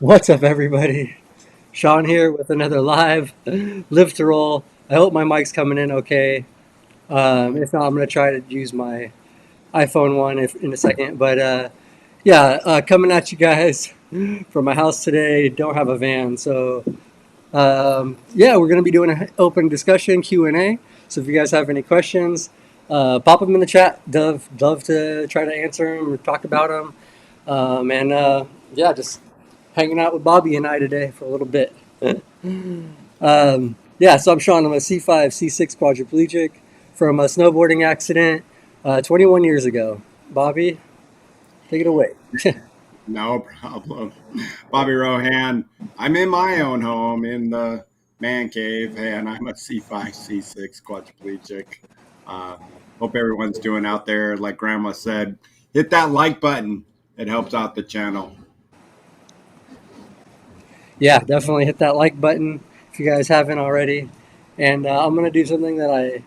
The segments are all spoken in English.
What's up, everybody? Sean here with another live to roll. I hope my mic's coming in okay. If not, I'm going to try to use my iPhone one in a second. But coming at you guys from my house today. Don't have a van, so we're going to be doing an open discussion Q&A. So if you guys have any questions, pop them in the chat. Love to try to answer them or talk about them. Just hanging out with Bobby and I today for a little bit. So I'm Sean. I'm a C5, C6 quadriplegic from a snowboarding accident 21 years ago. Bobby, take it away. No problem. Bobby Rohan. I'm in my own home in the man cave, and I'm a C5, C6 quadriplegic. Uh, Hope everyone's doing out there. Like Grandma said, hit that like button. It helps out the channel. Yeah, definitely hit that like button if you guys haven't already. And I'm going to do something that I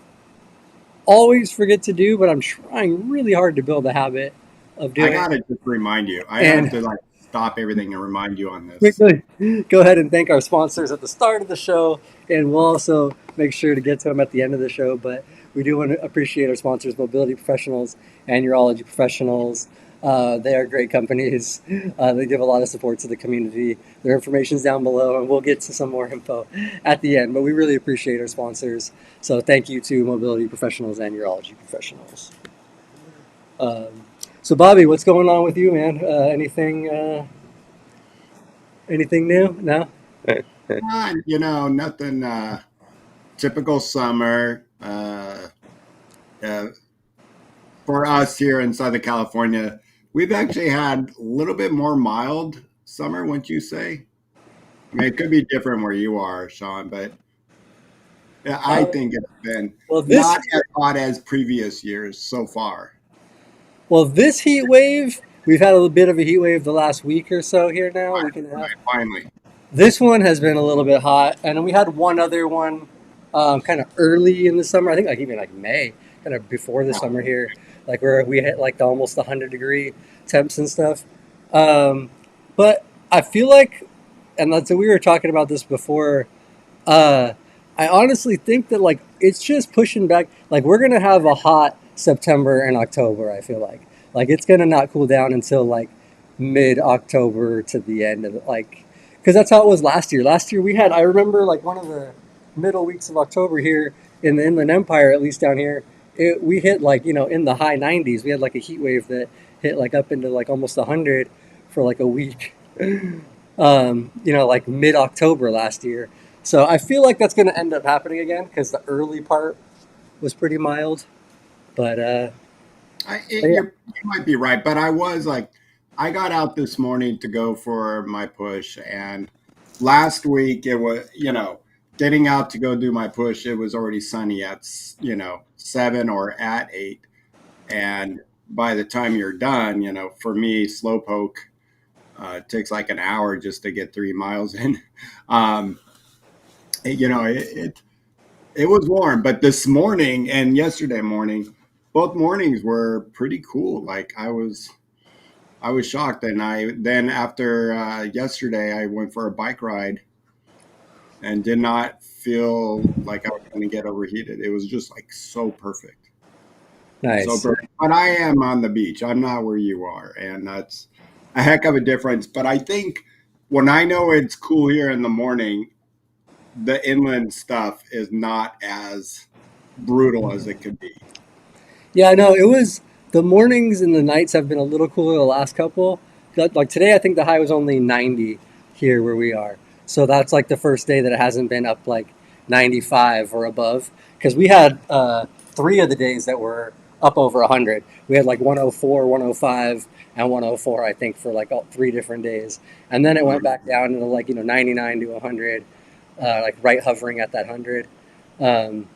always forget to do, but I'm trying really hard to build a habit of I doing. gotta just remind you. I have And to stop everything and remind you on this. quickly go ahead and thank our sponsors at the start of the show, and we'll also make sure to get to them at the end of the show. But we do want to appreciate our sponsors, Mobility Professionals and Urology Professionals. They are great companies. They give a lot of support to the community. Their information's down below, and we'll get to some more info at the end. But we really appreciate our sponsors. So thank you to Mobility Professionals and Urology Professionals. Um, so Bobby, what's going on with you, man? Anything new? No. Nothing typical summer. Uh, for us here in Southern California, we've actually had a little bit more mild summer, wouldn't you say? I mean, it could be different where you are, Sean, but yeah, I Uh, think it's been well, this not as hot as previous years so far. Well, this heat wave, we've had a little bit of a heat wave the last week or so here now, week and a half. Finally. This one has been a little bit hot, and then we had one other one kind of early in the summer. I think like even like May, kind of before the summer here, like where we hit like the almost 100-degree temps and stuff. Um, but I feel like, and that's we were talking about this before. Uh, I honestly think that like it's just pushing back. Like we're gonna have a hot September and October. I feel like it's gonna not cool down until like mid October to the end of it. Like because that's how it was last year. Last year we had I remember like one of the middle weeks of October here in the Inland Empire, at least down here. We hit like in the high 90s. We had like a heat wave that hit like up into like almost 100 for like a week. Like mid October last year. So I feel like that's going to end up happening again because the early part was pretty mild. But, yeah, You might be right, but I got out this morning to go for my push, and last week it was, getting out to go do my push. It was already sunny at 7 or at 8, and by the time you're done, for me, slowpoke it takes like an hour just to get 3 miles in. Um, it was warm, but this morning and yesterday morning, both mornings were pretty cool. Like I was shocked, and I then after yesterday, I went for a bike ride and did not feel like I was going to get overheated. It was just like so perfect, so nice. perfect. But I am on the beach. I'm not where you are, and that's a heck of a difference. But I think when I know it's cool here in the morning, the inland stuff is not as brutal as it could be. Yeah, I know. It was the mornings and the nights have been a little cooler the last couple. Like today, I think the high was only 90 here where we are. So that's like the first day that it hasn't been up like 95 or above. Because we had three of the days that were up over 100. We had like 104, 105, and 104, I think, for like all 3 different days. And then it went back down to like, 99 to 100, like right hovering at that 100. Um,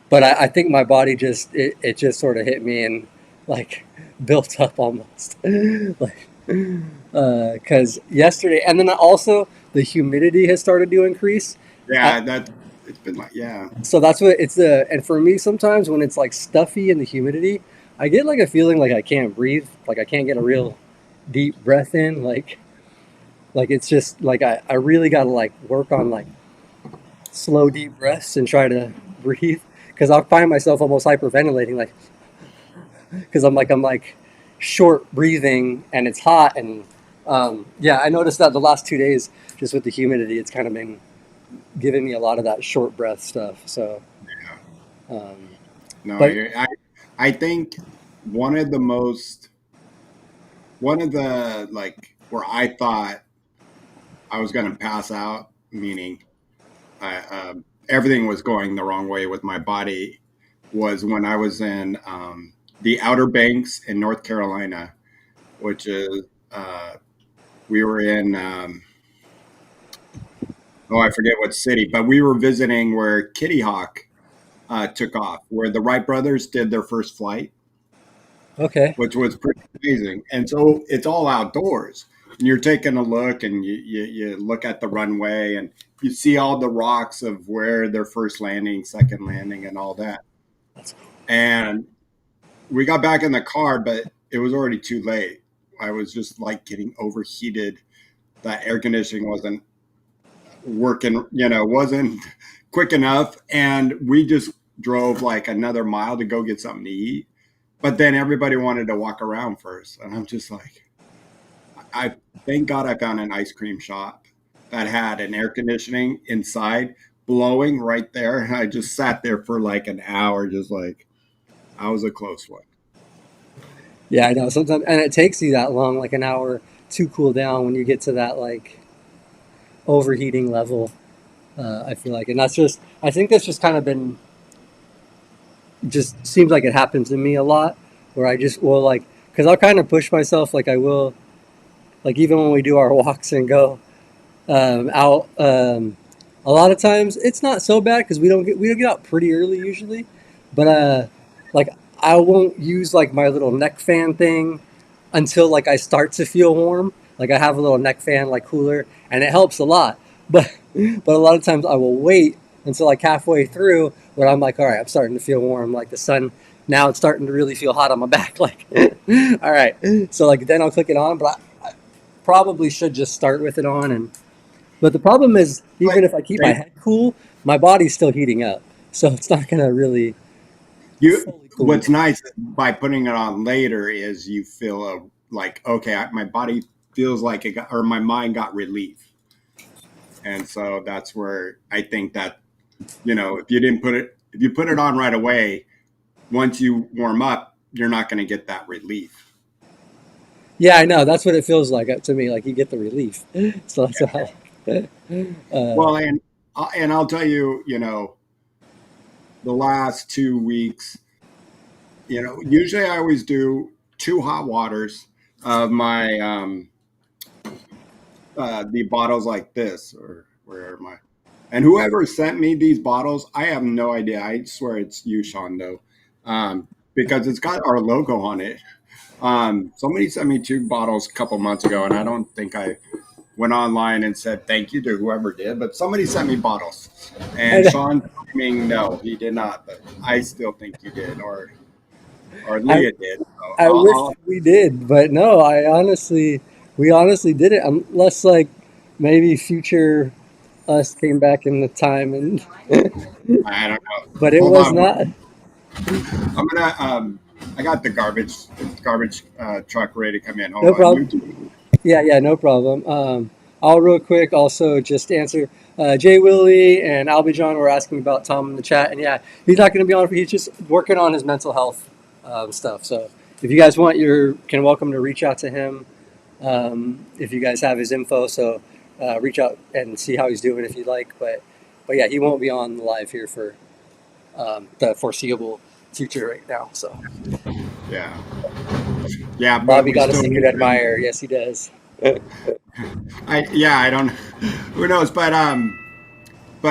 but I think my body it just sort of hit me and like built up almost like because yesterday and then also the humidity has started to increase. Yeah, that it's been like yeah. So that's what it's the and for me sometimes when it's like stuffy in the humidity, I get like a feeling like I can't breathe, like I can't get a real deep breath in. Like Like it's just like I really got to like work on like slow deep breaths and try to breathe because I'll find myself almost hyperventilating like because I'm like short breathing and it's hot and yeah, I noticed that the last 2 days just with the humidity it's kind of been giving me a lot of that short breath stuff. So Yeah. um, No, but I think one of the most one of the like where I thought I was going to pass out, meaning everything was going the wrong way with my body, was when I was in the Outer Banks in North Carolina, which is uh, we were in oh, I forget what city, but we were visiting where Kitty Hawk took off, where the Wright brothers did their first flight, okay. which was pretty amazing. And so it's all outdoors. And you're taking a look and you look at the runway and you see all the rocks of where their first landing, second landing, and all that. That's cool. And we got back in the car, but it was already too late. I was just like getting overheated. That air conditioning wasn't working, wasn't quick enough. And we just drove like another mile to go get something to eat. But then everybody wanted to walk around first. And I'm just like, I thank God I found an ice cream shop that had an air conditioning inside blowing right there. And I just sat there for like an hour, just like, I was a close one. Yeah, I know sometimes and it takes you that long like an hour to cool down when you get to that like overheating level. I feel like and that's just I think that's just kind of been just seems like it happens to me a lot where I just will like because I'll kind of push myself like I will like even when we do our walks and go out a lot of times it's not so bad because we don't get out pretty early usually but like I won't use like my little neck fan thing until like I start to feel warm like I have a little neck fan like cooler and it helps a lot but but a lot of times I will wait until like halfway through when I'm like all right I'm starting to feel warm like the sun now it's starting to really feel hot on my back like all right so like then I'll click it on but I probably should just start with it on and but the problem is, But even if I keep my they, head cool, my body's still heating up. So it's not going to really fully cool what's down. nice by putting it on later is you feel like, okay, my body feels like it got, or my mind got relief. And so that's where I think that, if you put it on right away, once you warm up, you're not going to get that relief. Yeah, I know. That's what it feels like to me. Like you get the relief. So that's what I like. Well, and I'll tell you, the last 2 weeks, usually I always do two hot waters of my the bottles like this, or where am I? And whoever sent me these bottles, I have no idea. I swear it's you, Sean, though, because it's got our logo on it. Somebody sent me two bottles a couple months ago, and I don't think I went online and said thank you to whoever did, but somebody sent me bottles. And And Sean, no, he did not, but I still think you did, or I, Leah did. So I wish we did, but no, we honestly did it. Unless like maybe future us came back in the time and, I don't know. but it Hold was on, not. I'm gonna. I got the garbage truck ready to come in. Hold No on, you. problem. Yeah, yeah, no problem. I'll real quick also just answer Jay Willie and Albie John were asking about Tom in the chat, and yeah, he's not going to be on. He's just working on his mental health stuff. So if you guys want, you're can welcome to reach out to him if you guys have his info. So reach out and see how he's doing if you'd like. But yeah, he won't be on live here for the foreseeable future right now. So Yeah, yeah, but Bobby we got a still secret need him. admirer. Yes, he does. I don't. Who knows? But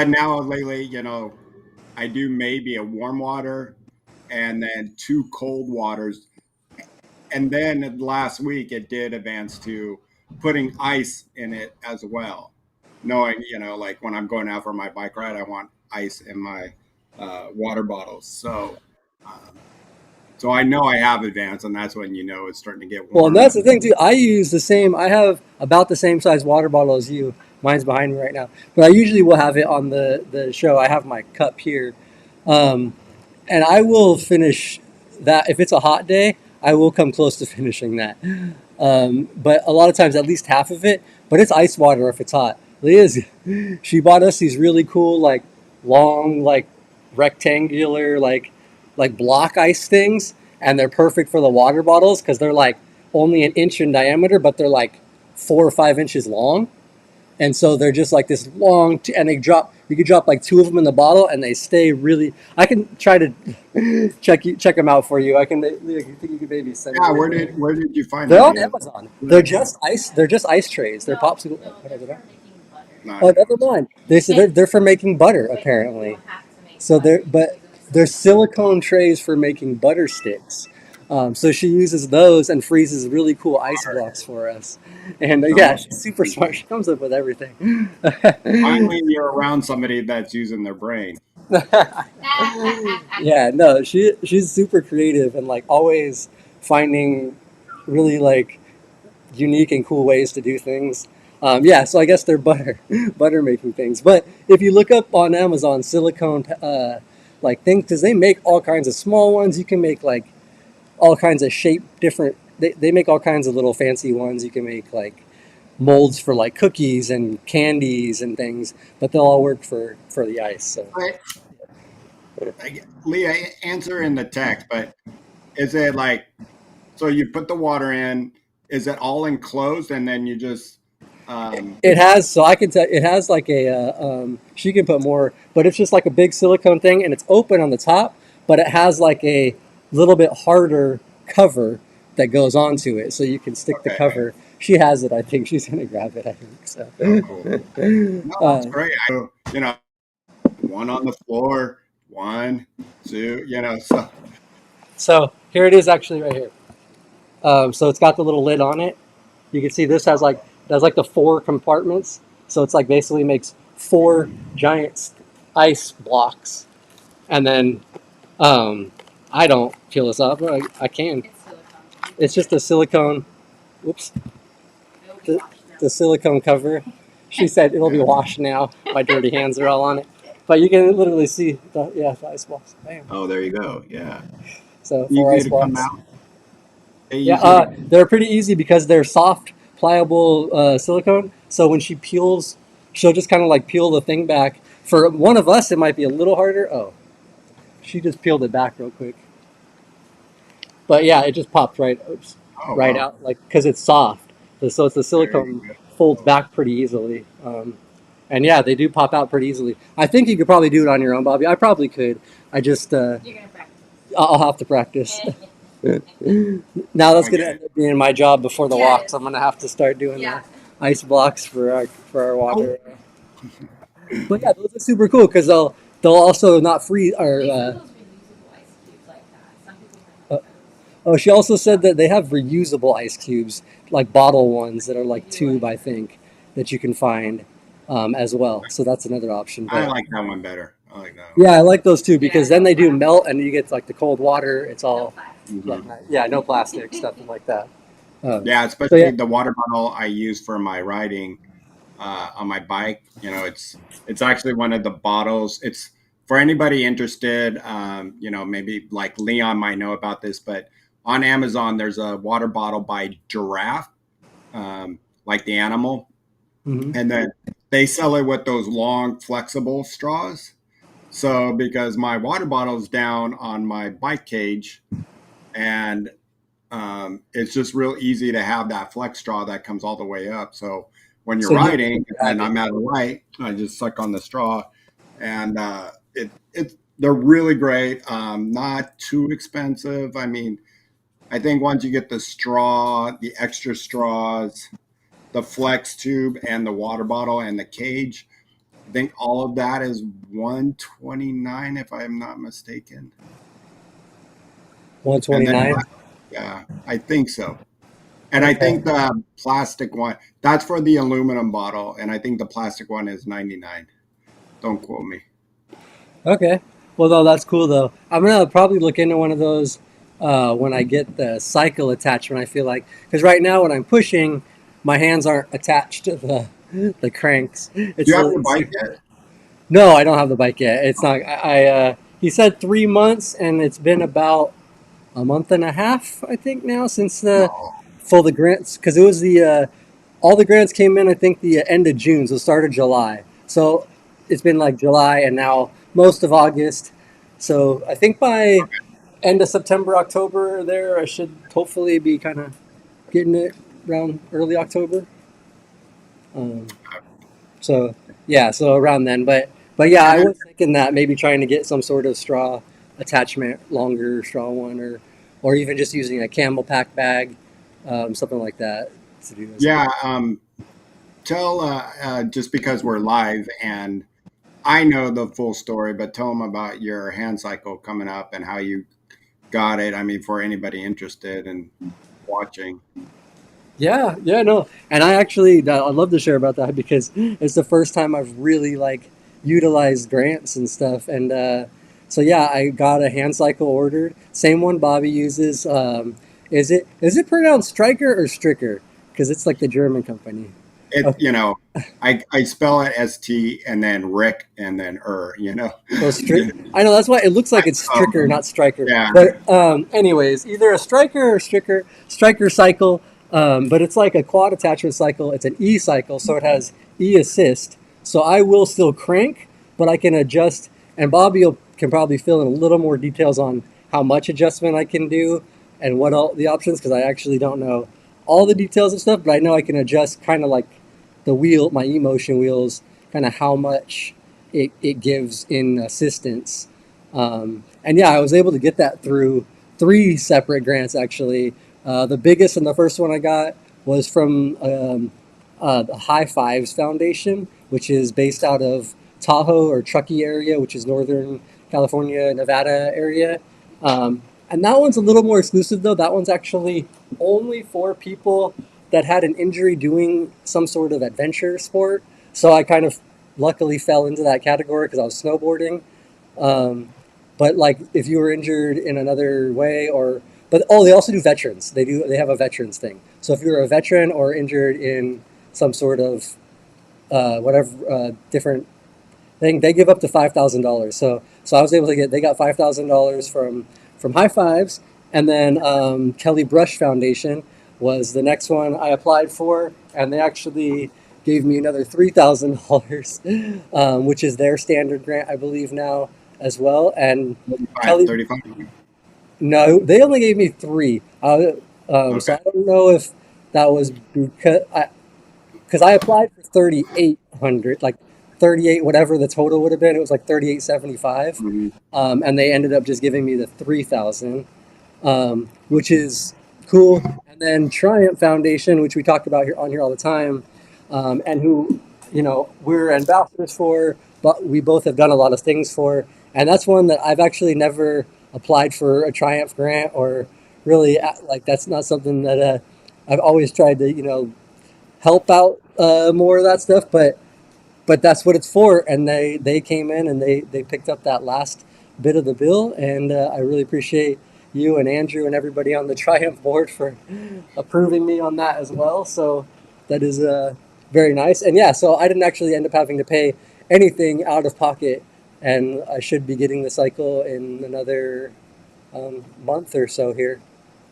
now lately, I do maybe a warm water and then two cold waters. And then last week it did advance to putting ice in it as well. Knowing, like when I'm going out for my bike ride, I want ice in my water bottles. So, um, So I know I have advanced, and that's when you know it's starting to get Well, and warm. that's the thing too. I use the same. I have about the same size water bottle as you. Mine's behind me right now, but I usually will have it on the show. I have my cup here, um, and I will finish that if it's a hot day. I will come close to finishing that. But a lot of times, at least half of it. But it's ice water if it's hot. Liz, she bought us these really cool, like long, like rectangular, like block ice things, and they're perfect for the water bottles because they're like only an inch in diameter, but they're like 4 or 5 inches long, and so they're just like this long, and they drop. You could drop like two of them in the bottle, and they stay really. I can try to check them out for you. I can. You think you could maybe send Yeah, me? where did you find They're them, on Leah? Amazon. They're just ice. They're just ice trays. They're popsicle. Not Oh, never Amazon. mind. They said they're for making butter apparently. So they're silicone trays for making butter sticks. So she uses those and freezes really cool ice blocks for us. And yeah, Oh, she's super smart. She comes up with everything. finally, you're around somebody that's using their brain. Yeah, no, she's super creative and like always finding really like unique and cool ways to do things. Yeah, so I guess they're butter making things. But if you look up on Amazon silicone like things, because they make all kinds of small ones, you can make like all kinds of shape different. They make all kinds of little fancy ones. You can make like molds for like cookies and candies and things, but they'll all work for the ice. So Right. Leah, answer in the text, but is it like so you put the water in? Is it all enclosed, and then you just it has, so I can tell it has like a. She can put more, but it's just like a big silicone thing, and it's open on the top, but it has like a little bit harder cover that goes onto it, so you can stick the okay? cover. She has it. I think she's gonna grab it. I think so. Oh, cool. No, that's great. You know, one on the floor, one, two. You know, so So here it is, actually, right here. So it's got the little lid on it. You can see this has like the four compartments. So it's like basically makes four giant ice blocks, and then I don't peel this off, but I can. It's just a silicone. Whoops, the, the silicone cover. She said it'll be yeah. washed now. My dirty hands are all on it, but you can literally see the ice blocks. Bam. Oh, there you go. Yeah, So four easy ice to come blocks. out. Yeah, Easy to. they're pretty easy because they're soft, pliable silicone. So when she peels, she'll just kind of like peel the thing back. For one of us, it might be a little harder. Oh, she just peeled it back real quick. But yeah, it just popped right, oops, Oh right wow, out, like because it's soft. So it's the there silicone you folds go. back pretty easily. And yeah, they do pop out pretty easily. I think you could probably do it on your own, Bobby. I probably could. I just I'll have to practice. Now that's I gonna get end it. up being my job before the walks. I'm gonna have to start doing the ice blocks for our Oh, water. But yeah, those are super cool because they'll also not freeze or. Uh, oh, she also said that they have reusable ice cubes, like bottle ones that are like tube, I think, that you can find as well. So that's another option. I But like that one better. I like that one. yeah, I like those too because then they do melt and you get like the cold water. It's all like Hmm. yeah, no plastic, nothing like that. Yeah, So yeah. especially the water bottle I use for my riding on my bike. You know, it's actually one of the bottles. It's for anybody interested. You know, maybe like Leon might know about this, but on Amazon there's a water bottle by Giraffe, like the animal, Mhm. and then they sell it with those long flexible straws. So because my water bottle's down on my bike cage, and it's just real easy to have that flex straw that comes all the way up. So when you're So you riding drag and it. I'm at a light, I just suck on the straw, and they're really great. Not too expensive. I mean, I think once you get the straw, the extra straws, the flex tube, and the water bottle and the cage, I think all of that is 129 if I'm not mistaken. And then 129. yeah, I think so. And I Okay. think the plastic one, that's for the aluminum bottle. And I think the plastic one is 99. Don't quote me. Okay. Well, though that's cool though. I'm gonna probably look into one of those when I get the cycle attachment. I feel like because right now when I'm pushing, my hands aren't attached to the cranks. Do It's you have really your bike yet? no, I don't have the bike yet. It's not. He said 3 months, and it's been about a month and a half, I think, now since the No. for the grants because it was the all the grants came in. I think the end of June, so start of July. So it's been like July and now most of August. So I think by end of September, October, there I should hopefully be kind of getting it around early October. Um, so yeah, so around then. But yeah, And I then, was thinking that maybe trying to get some sort of straw attachment, longer straw one, or even just using a camel pack bag, something like that to do as well. yeah, tell just because we're live and I know the full story, but tell them about your hand cycle coming up and how you got it. I mean, for anybody interested in watching. Yeah, yeah, no, and I actually I'd love to share about that because it's the first time I've really like utilized grants and stuff, and so yeah, I got a hand cycle ordered, same one Bobby uses. Is it pronounced Striker or Stricker? Because it's like the German company. It, Okay, I spell it ST and then Rick and then so you know, I know that's why it looks I like it's spell Stricker, them. not Striker. Yeah. But anyways, either a Striker or Striker cycle. But it's like a quad attachment cycle. It's an E cycle, so it has E assist. So I will still crank, but I can adjust. And can probably fill in a little more details on how much adjustment I can do and what all the options because I actually don't know all the details of stuff. But I know I can adjust kind of like my emotion wheels, kind of how much it gives in assistance. And yeah, I was able to get that through three separate grants actually. The biggest and the first one I got was from the High Fives Foundation, which is based out of Tahoe or Truckee area, which is Northern California, Nevada area. And that one's a little more exclusive though. That one's actually only for people that had an injury doing some sort of adventure sport. So I kind of luckily fell into that category because I was snowboarding. Um, but like if you were injured in another way but they also do veterans. They have a veterans thing. So if you're a veteran or injured in some sort of whatever different thing, they give up to $5,000. So I was able to they got $5,000 from High Fives, and then Kelly Brush Foundation was the next one I applied for, and they actually gave me another $3,000, which is their standard grant, I believe now as well. And 35, Kelly, 35. no, they only gave me three. So Okay. I don't know if that was because I applied for 3,800, like 38, whatever the total would have been. It was like 3,875, Mhm. and they ended up just giving me the 3,000, which is cool. And then Triumph Foundation, which we talk about here on here all the time, and who we're ambassadors for, but we both have done a lot of things for, and that's one that I've actually never applied for a Triumph grant or really like that's not something that I've always tried to help out more of that stuff, but that's what it's for. And they came in and they picked up that last bit of the bill, and I really appreciate you and Andrew and everybody on the Triumph board for approving me on that as well. So that is very nice. And yeah, so I didn't actually end up having to pay anything out of pocket, and I should be getting the cycle in another month or so here.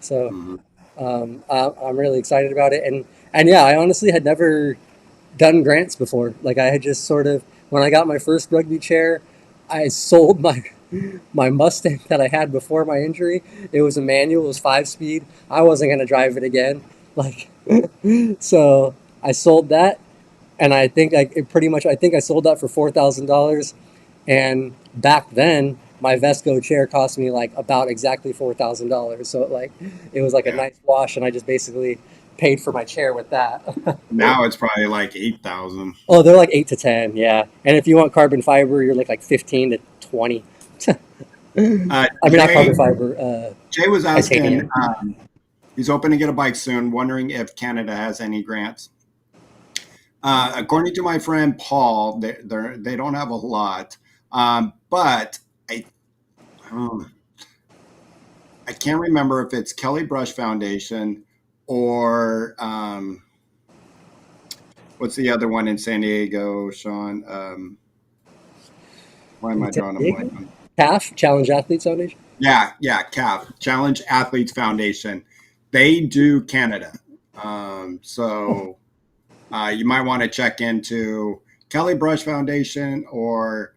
So Mhm. I'm really excited about it, and yeah, I honestly had never done grants before. Like I had just sort of when I got my first rugby chair, I sold my Mustang that I had before my injury. It was a manual, it was 5 speed. I wasn't gonna drive it again. Like so I sold that and I think I think I sold that for $4,000. And back then, my Vesco chair cost me like about exactly $4,000. So it was like a Yeah. nice wash, and I just basically paid for my chair with that. Now it's probably like 8,000. Oh, they're like 8 to 10, yeah. And if you want carbon fiber, you're like 15 to 20. I mean, not Jay carbon fiber, Jay was asking. titanium. He's hoping to get a bike soon. Wondering if Canada has any grants. According to my friend Paul, they don't have a lot, but I. Um, I can't remember if it's Kelly Brush Foundation or what's the other one in San Diego, Sean? Why am In I San drawing a blank Diego? on? CAF, Challenge Athletes Foundation. Yeah, CAF, Challenge Athletes Foundation. They do Canada. Oh, So you might want to check into Kelly Brush Foundation or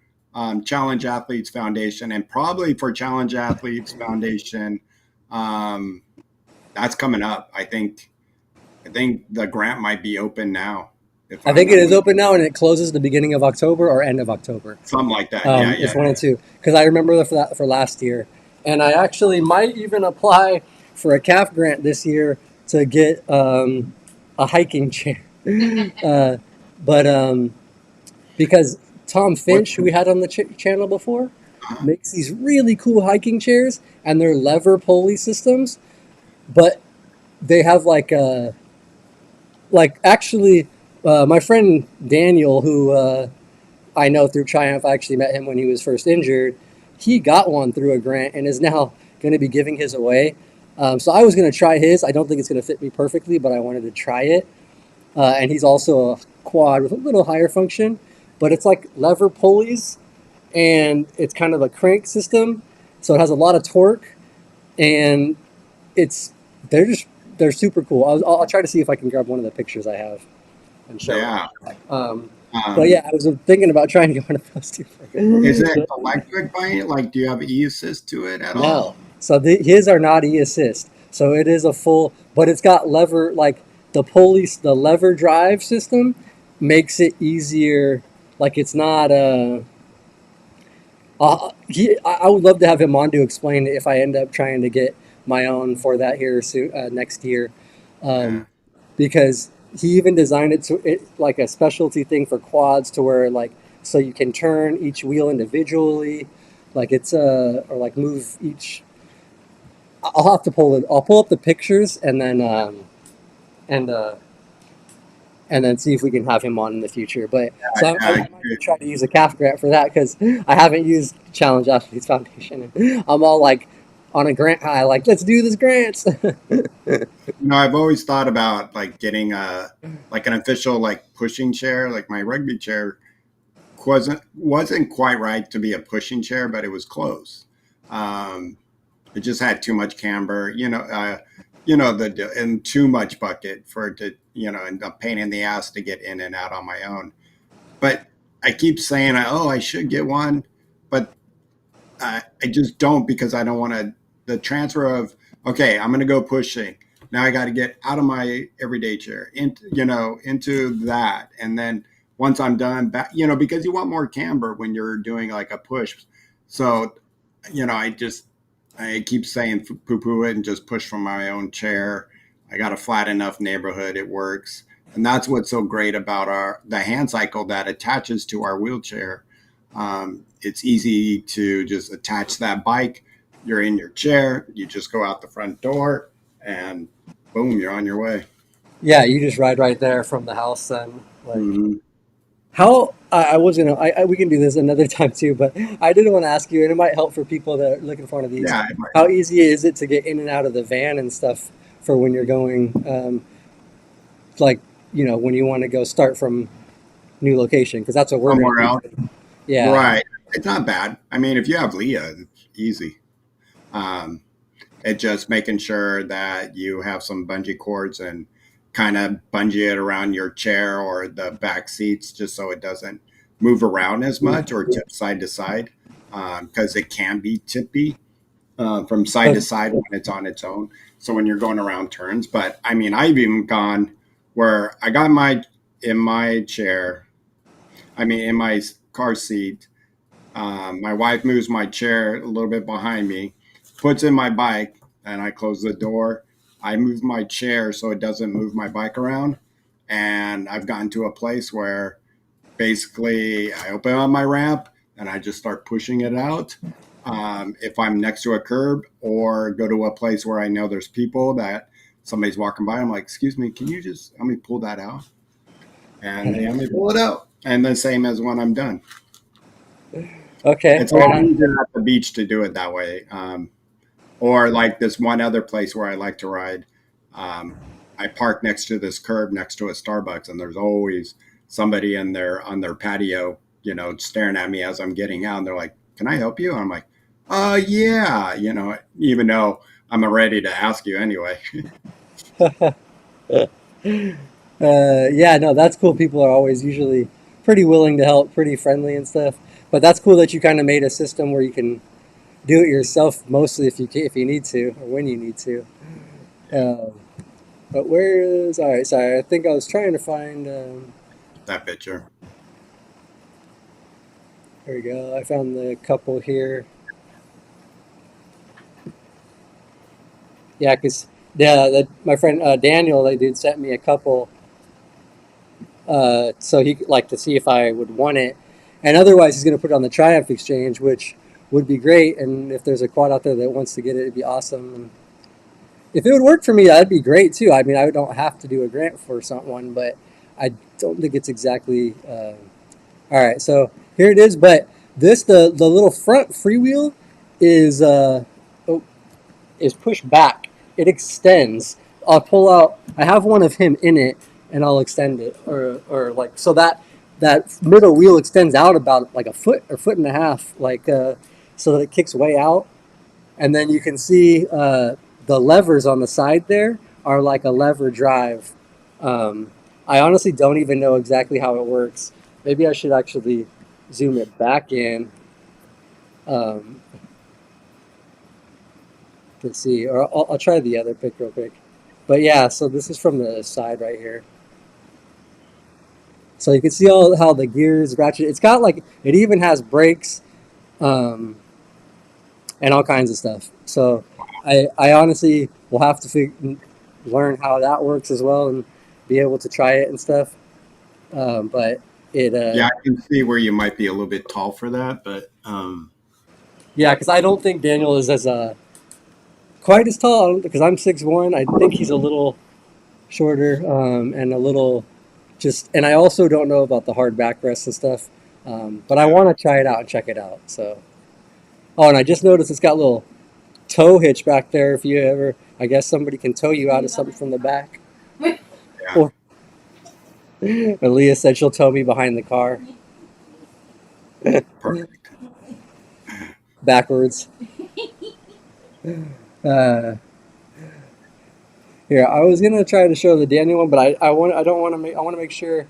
Challenge Athletes Foundation. And probably for Challenge Athletes Foundation, um, that's coming up. I think the grant might be open now, if I I'm think it not is mistaken. open now, and it closes the beginning of October or end of October. Something like that. Yeah, yeah. It's one and two because I remember for that for last year, and I actually might even apply for a CAF grant this year to get a hiking chair. uh, but because Tom What? Finch, who we had on the channel before, Uh, makes these really cool hiking chairs, and they're lever pulley systems, but they have like actually my friend Daniel, who I know through Triumph, I actually met him when he was first injured. He got one through a grant and is now going to be giving his away. So I was going to try his. I don't think it's going to fit me perfectly, but I wanted to try it. And he's also a quad with a little higher function, but it's like lever pulleys and it's kind of a crank system. So it has a lot of torque and it's they're just they're super cool. I'll try to see if I can grab one of the pictures I have and show it. yeah. Um, but Um, yeah, I was thinking about trying to get one of those too. is it electric by it? Like, do you have e-assist to it at No, all? so his are not e-assist. So it is a full, but it's got lever like the lever drive system makes it easier. Like it's not I would love to have him on to explain if I end up trying to get my own for that here soon, next year, Yeah. um, because he even designed it like a specialty thing for quads to where like so you can turn each wheel individually, like it's or like move each. I'll have to pull it. I'll pull up the pictures and uh, and then see if we can have him on in the future. But so I Uh, might try to use a CAF grant for that because I haven't used Challenge Athletes Foundation. I'm all like on a grant high, like let's do this grants. I've always thought about like getting a like an official like pushing chair. Like my rugby chair wasn't quite right to be a pushing chair, but it was close. Um, it just had too much camber, and too much bucket for it to, and a pain in the ass to get in and out on my own. But I keep saying, oh, I should get one, but I just don't because I don't want to the transfer of okay, I'm going to go pushing. Now I got to get out of my everyday chair into that, and then once I'm done, back because you want more camber when you're doing like a push. So I keep saying poo poo it and just push from my own chair. I got a flat enough neighborhood; it works, and that's what's so great about the hand cycle that attaches to our wheelchair. It's easy to just attach that bike. You're in your chair. You just go out the front door, and boom, you're on your way. Yeah, you just ride right there from the house. Then like Mm-hmm. how I was gonna we can do this another time too, but I did want to ask you, and it might help for people that are looking for one of these. Yeah, How easy is it to get in and out of the van and stuff for when you're going, like when you want to go start from new location? Because that's what we're gonna somewhere be else. doing. Yeah. Right. It's not bad. I mean, if you have Leah, it's easy. Um, it's just making sure that you have some bungee cords and kind of bungee it around your chair or the back seats just so it doesn't move around as much or tip side to side because it can be tippy from side to side when it's on its own. So when you're going around turns, but I mean, I've even gone where I got in my chair, I mean, in my car seat. My wife moves my chair a little bit behind me, puts in my bike, and I close the door. I move my chair so it doesn't move my bike around. And I've gotten to a place where basically I open up my ramp and I just start pushing it out. If I'm next to a curb or go to a place where I know there's people that somebody's walking by, I'm like, excuse me, can you just let me pull that out? And they let me pull it out. And the same as when I'm done. Okay. It's a Right lot on. easier at the beach to do it that way. Or like this one other place where I like to ride. Um, I park next to this curb next to a Starbucks, and there's always somebody in there on their patio, staring at me as I'm getting out. And they're like, "Can I help you?" And I'm like, yeah," even though I'm ready to ask you anyway. Yeah, no, that's cool. People are always usually pretty willing to help, pretty friendly and stuff. But that's cool that you kind of made a system where you can do it yourself, mostly if you need to or when you need to. Um, but where is all right? Sorry, I think I was trying to find. That picture. There we go. I found the couple here. Yeah, because my friend Daniel, they did sent me a couple, so he like to see if I would want it, and otherwise he's going to put it on the Triumph Exchange, which would be great. And if there's a quad out there that wants to get it, it'd be awesome. And if it would work for me, that'd be great too. I mean, I don't have to do a grant for someone, but I don't think it's exactly. All right, so here it is. But the little front freewheel is oh, is pushed back. It extends. I'll pull out. I have one of him in it, and I'll extend it, or like so that middle wheel extends out about like a foot or foot and a half, like so that it kicks way out, and then you can see the levers on the side there are like a lever drive. Um, I honestly don't even know exactly how it works. Maybe I should actually zoom it back in. Um, let's see, or I'll try the other pic real quick. But yeah, so this is from the side right here. So you can see all how the gears ratchet. It's got like it even has brakes um, and all kinds of stuff. So I honestly will have to learn how that works as well and be able to try it and stuff. But it Yeah, I can see where you might be a little bit tall for that, but yeah, because I don't think Daniel is as quite as tall because I'm 6'1". I think he's a little shorter and a little just. And I also don't know about the hard backrests and stuff. But I yeah, want to try it out and check it out. So oh, and I just noticed it's got a little tow hitch back there. If you ever, I guess somebody can tow you out of something from the back. yeah, Or Aaliyah said she'll tow me behind the car perfect. backwards. Uh, Here, I was gonna try to show the Daniel one, but I don't want to make I want to make sure.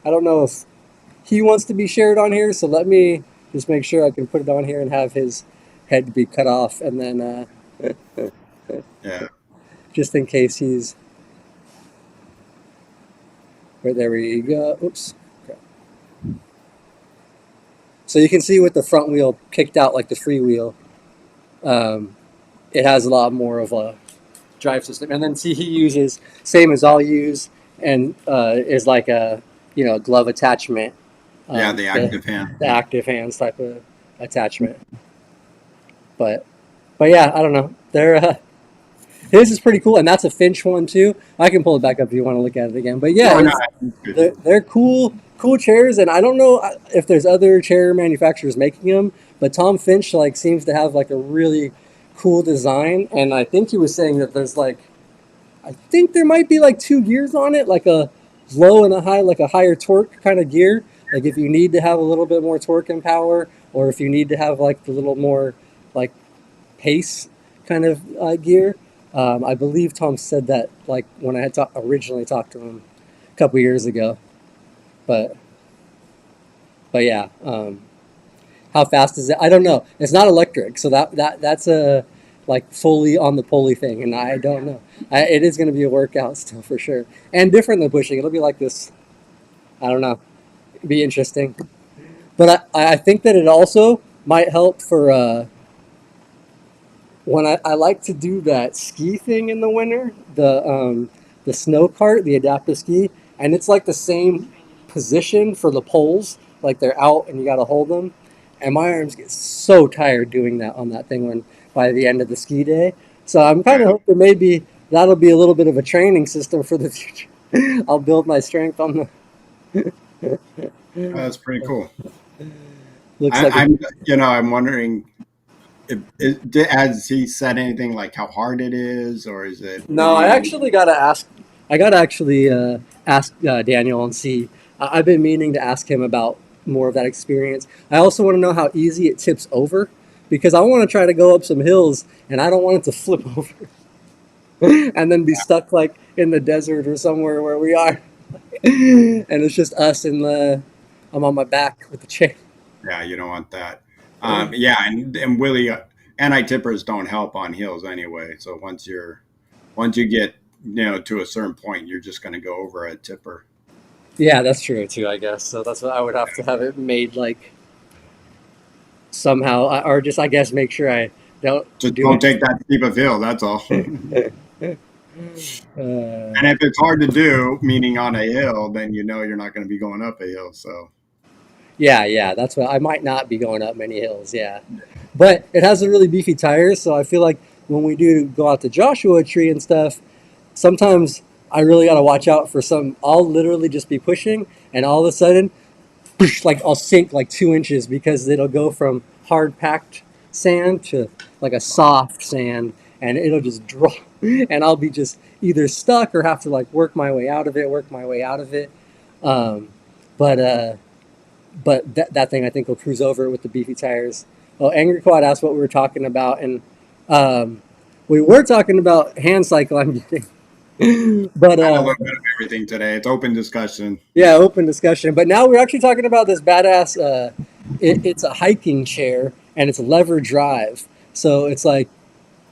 I don't know if he wants to be shared on here, so let me just make sure I can put it on here and have his head be cut off, and then Yeah, just in case he's right there. We go. Oops. Okay. So you can see with the front wheel kicked out like the free wheel, um, it has a lot more of a drive system. And then see he uses same as I'll use, and is like a glove attachment, yeah, the the active hand. active hands type of attachment. But yeah, I don't know. They're his is pretty cool, and that's a Finch one too. I can pull it back up if you want to look at it again. But yeah, No, no, it's it's good. they're cool chairs, and I don't know if there's other chair manufacturers making them, but Tom Finch like seems to have like a really cool design, and I think he was saying that there's like I think there might be like two gears on it, like a low and a high, like a higher torque kind of gear. Like if you need to have a little bit more torque and power, or if you need to have like the little more like pace kind of gear. I believe Tom said that like when I had originally talked to him a couple years ago. But yeah, how fast is it? I don't know. It's not electric, so that's a like fully on the pulley thing, and I don't know. It is going to be a workout still for sure, and different than pushing. It'll be like this. I don't know. It'd be interesting, but I think that it also might help for when I like to do that ski thing in the winter, the snow cart, the adaptive ski, and it's like the same position for the poles, like they're out and you got to hold them. And my arms get so tired doing that on that thing when by the end of the ski day. So I'm kind Yeah, of hoping maybe that'll be a little bit of a training system for the future. I'll build my strength on the. that's pretty cool. Looks like a I'm, I'm wondering. Has he said anything like how hard it is, or is it No, I really? actually gotta ask. I gotta actually ask Daniel and see. I've been meaning to ask him about more of that experience. I also want to know how easy it tips over because I want to try to go up some hills and I don't want it to flip over and then be stuck like in the desert or somewhere where we are, and it's just us and the. I'm on my back with the chair. Yeah, you don't want that. Yeah, and Willie, anti tippers don't help on hills anyway. So once you get to a certain point, you're just going to go over a tipper. Yeah, that's true too. I guess so. That's what I would have to have it made like somehow, or just I guess make sure I don't Just do don't it. take that steep of hill. That's all. uh, And if it's hard to do, meaning on a hill, then you know you're not going to be going up a hill. So yeah, yeah, that's what I might not be going up many hills. Yeah, but it has a really beefy tires, so I feel like when we do go out to Joshua Tree and stuff, sometimes I really got to watch out for some. I'll literally just be pushing, and all of a sudden, like I'll sink like 2 inches because it'll go from hard packed sand to like a soft sand, and it'll just drop, and I'll be just either stuck or have to like work my way out of it, work my way out of it. Um, but that thing I think will cruise over with the beefy tires. Oh, Angry Quad asked what we were talking about, and um, we were talking about hand cycle. I'm getting, but kind of a little bit of everything today. It's open discussion. yeah, open discussion. But now we're actually talking about this badass. It's a hiking chair and it's lever drive, so it's like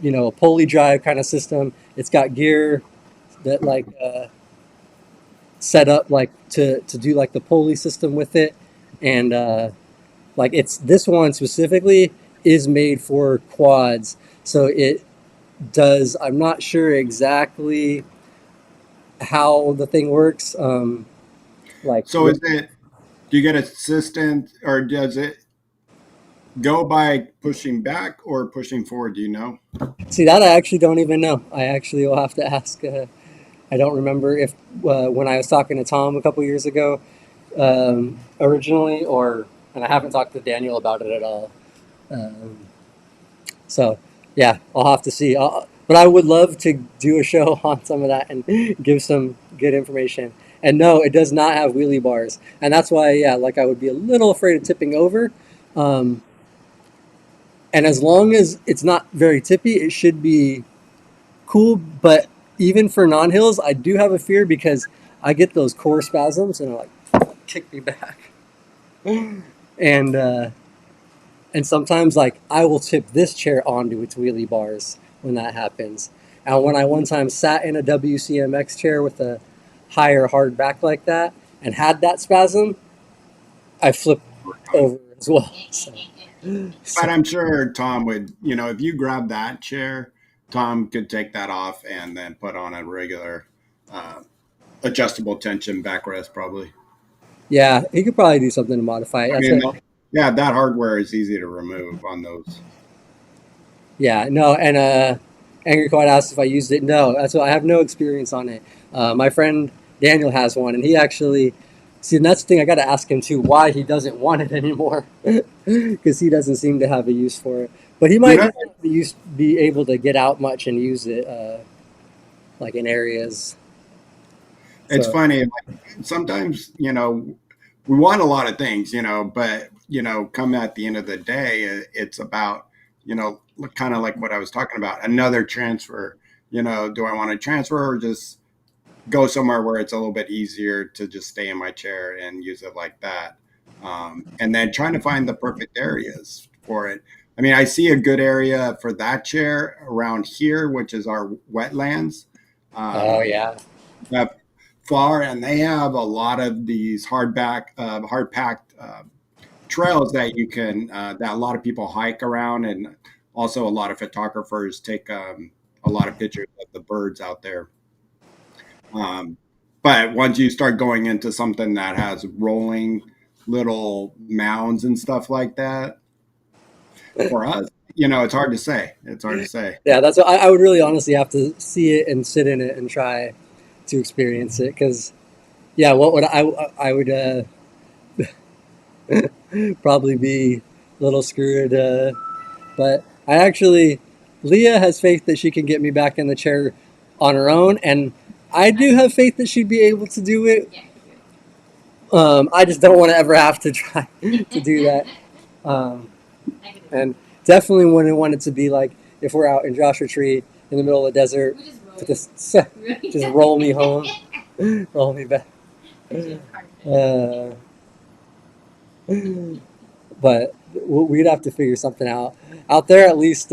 a pulley drive kind of system. It's got gear that like set up like to do like the pulley system with it, and like it's this one specifically is made for quads, so it does. I'm not sure exactly how the thing works. Like So is it? Do you get assistance, or does it go by pushing back or pushing forward? Do you know? see that I actually don't even know. I actually will have to ask. I don't remember if when I was talking to Tom a couple years ago originally, or and I haven't talked to Daniel about it at all. Um, so yeah, I'll have to see. But I would love to do a show on some of that and give some good information. And no, it does not have wheelie bars, and that's why yeah, like I would be a little afraid of tipping over. Um, and as long as it's not very tippy, it should be cool. But even for non hills, I do have a fear because I get those core spasms and it like kick me back. And and sometimes like I will tip this chair onto its wheelie bars when that happens. And when I one time sat in a WCMX chair with a higher hard back like that and had that spasm, I flipped over as well. But So I'm sure Tom would, if you grab that chair, Tom could take that off and then put on a regular uh, adjustable tension backrest, probably. yeah, he could probably do something to modify it. I That's mean, what. yeah, that hardware is easy to remove on those. Yeah, no, and Angry Quad asked if I used it. No, that's what I have no experience on it. My friend Daniel has one, and he actually see. And that's the thing I got to ask him too why he doesn't want it anymore, because he doesn't seem to have a use for it. But he You might know, not be able to get out much and use it like in areas. it's So funny. Like, sometimes, we want a lot of things, but, come at the end of the day, it's about, kind of like what I was talking about, another transfer. Do I want to transfer or just go somewhere where it's a little bit easier to just stay in my chair and use it like that. And then trying to find the perfect areas for it. I mean, I see a good area for that chair around here, which is our wetlands. oh Um, yeah, that far, and they have a lot of these hard packed trails that that a lot of people hike around, and also a lot of photographers take a lot of pictures of the birds out there. Um, but once you start going into something that has rolling little mounds and stuff like that, for us, it's hard to say. It's hard to say. yeah. That's what I would really honestly have to see it and sit in it and try to experience it because yeah, what would I would probably be a little screwed. But I actually, Leah has faith that she can get me back in the chair on her own, and I do have faith that she'd be able to do it. I just don't want to ever have to try to do that. Um, and definitely wouldn't want it to be like if we're out in Joshua Tree in the middle of the desert, to just roll me home, roll me back. Uh, but we'd have to figure something out. Out there, at least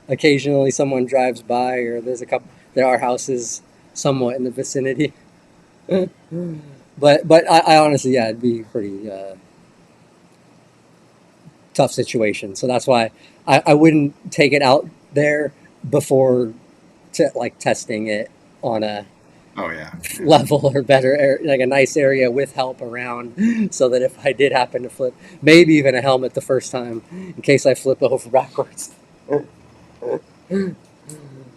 occasionally someone drives by, or there's a couple. There are houses somewhat in the vicinity. But I honestly, yeah, it'd be pretty tough situation. So that's why I wouldn't take it out there before like testing it on a Oh yeah, yeah. level or better, like a nice area with help around, so that if I did happen to flip, maybe even a helmet the first time in case I flip over backwards.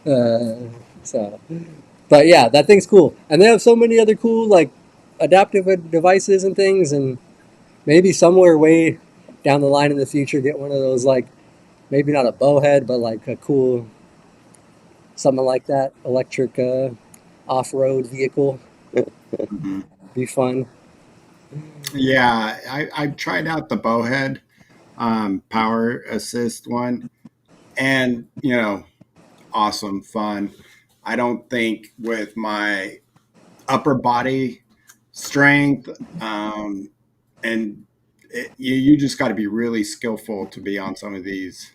Uh, so, but yeah, that thing's cool, and they have so many other cool like adaptive devices and things, and maybe somewhere way down the line in the future get one of those like maybe not a bowhead, but like a cool something like that electric off-road vehicle. Mhm. Be fun. Yeah, I've tried out the Bowhead power assist one, and awesome fun. I don't think with my upper body strength, and you just got to be really skillful to be on some of these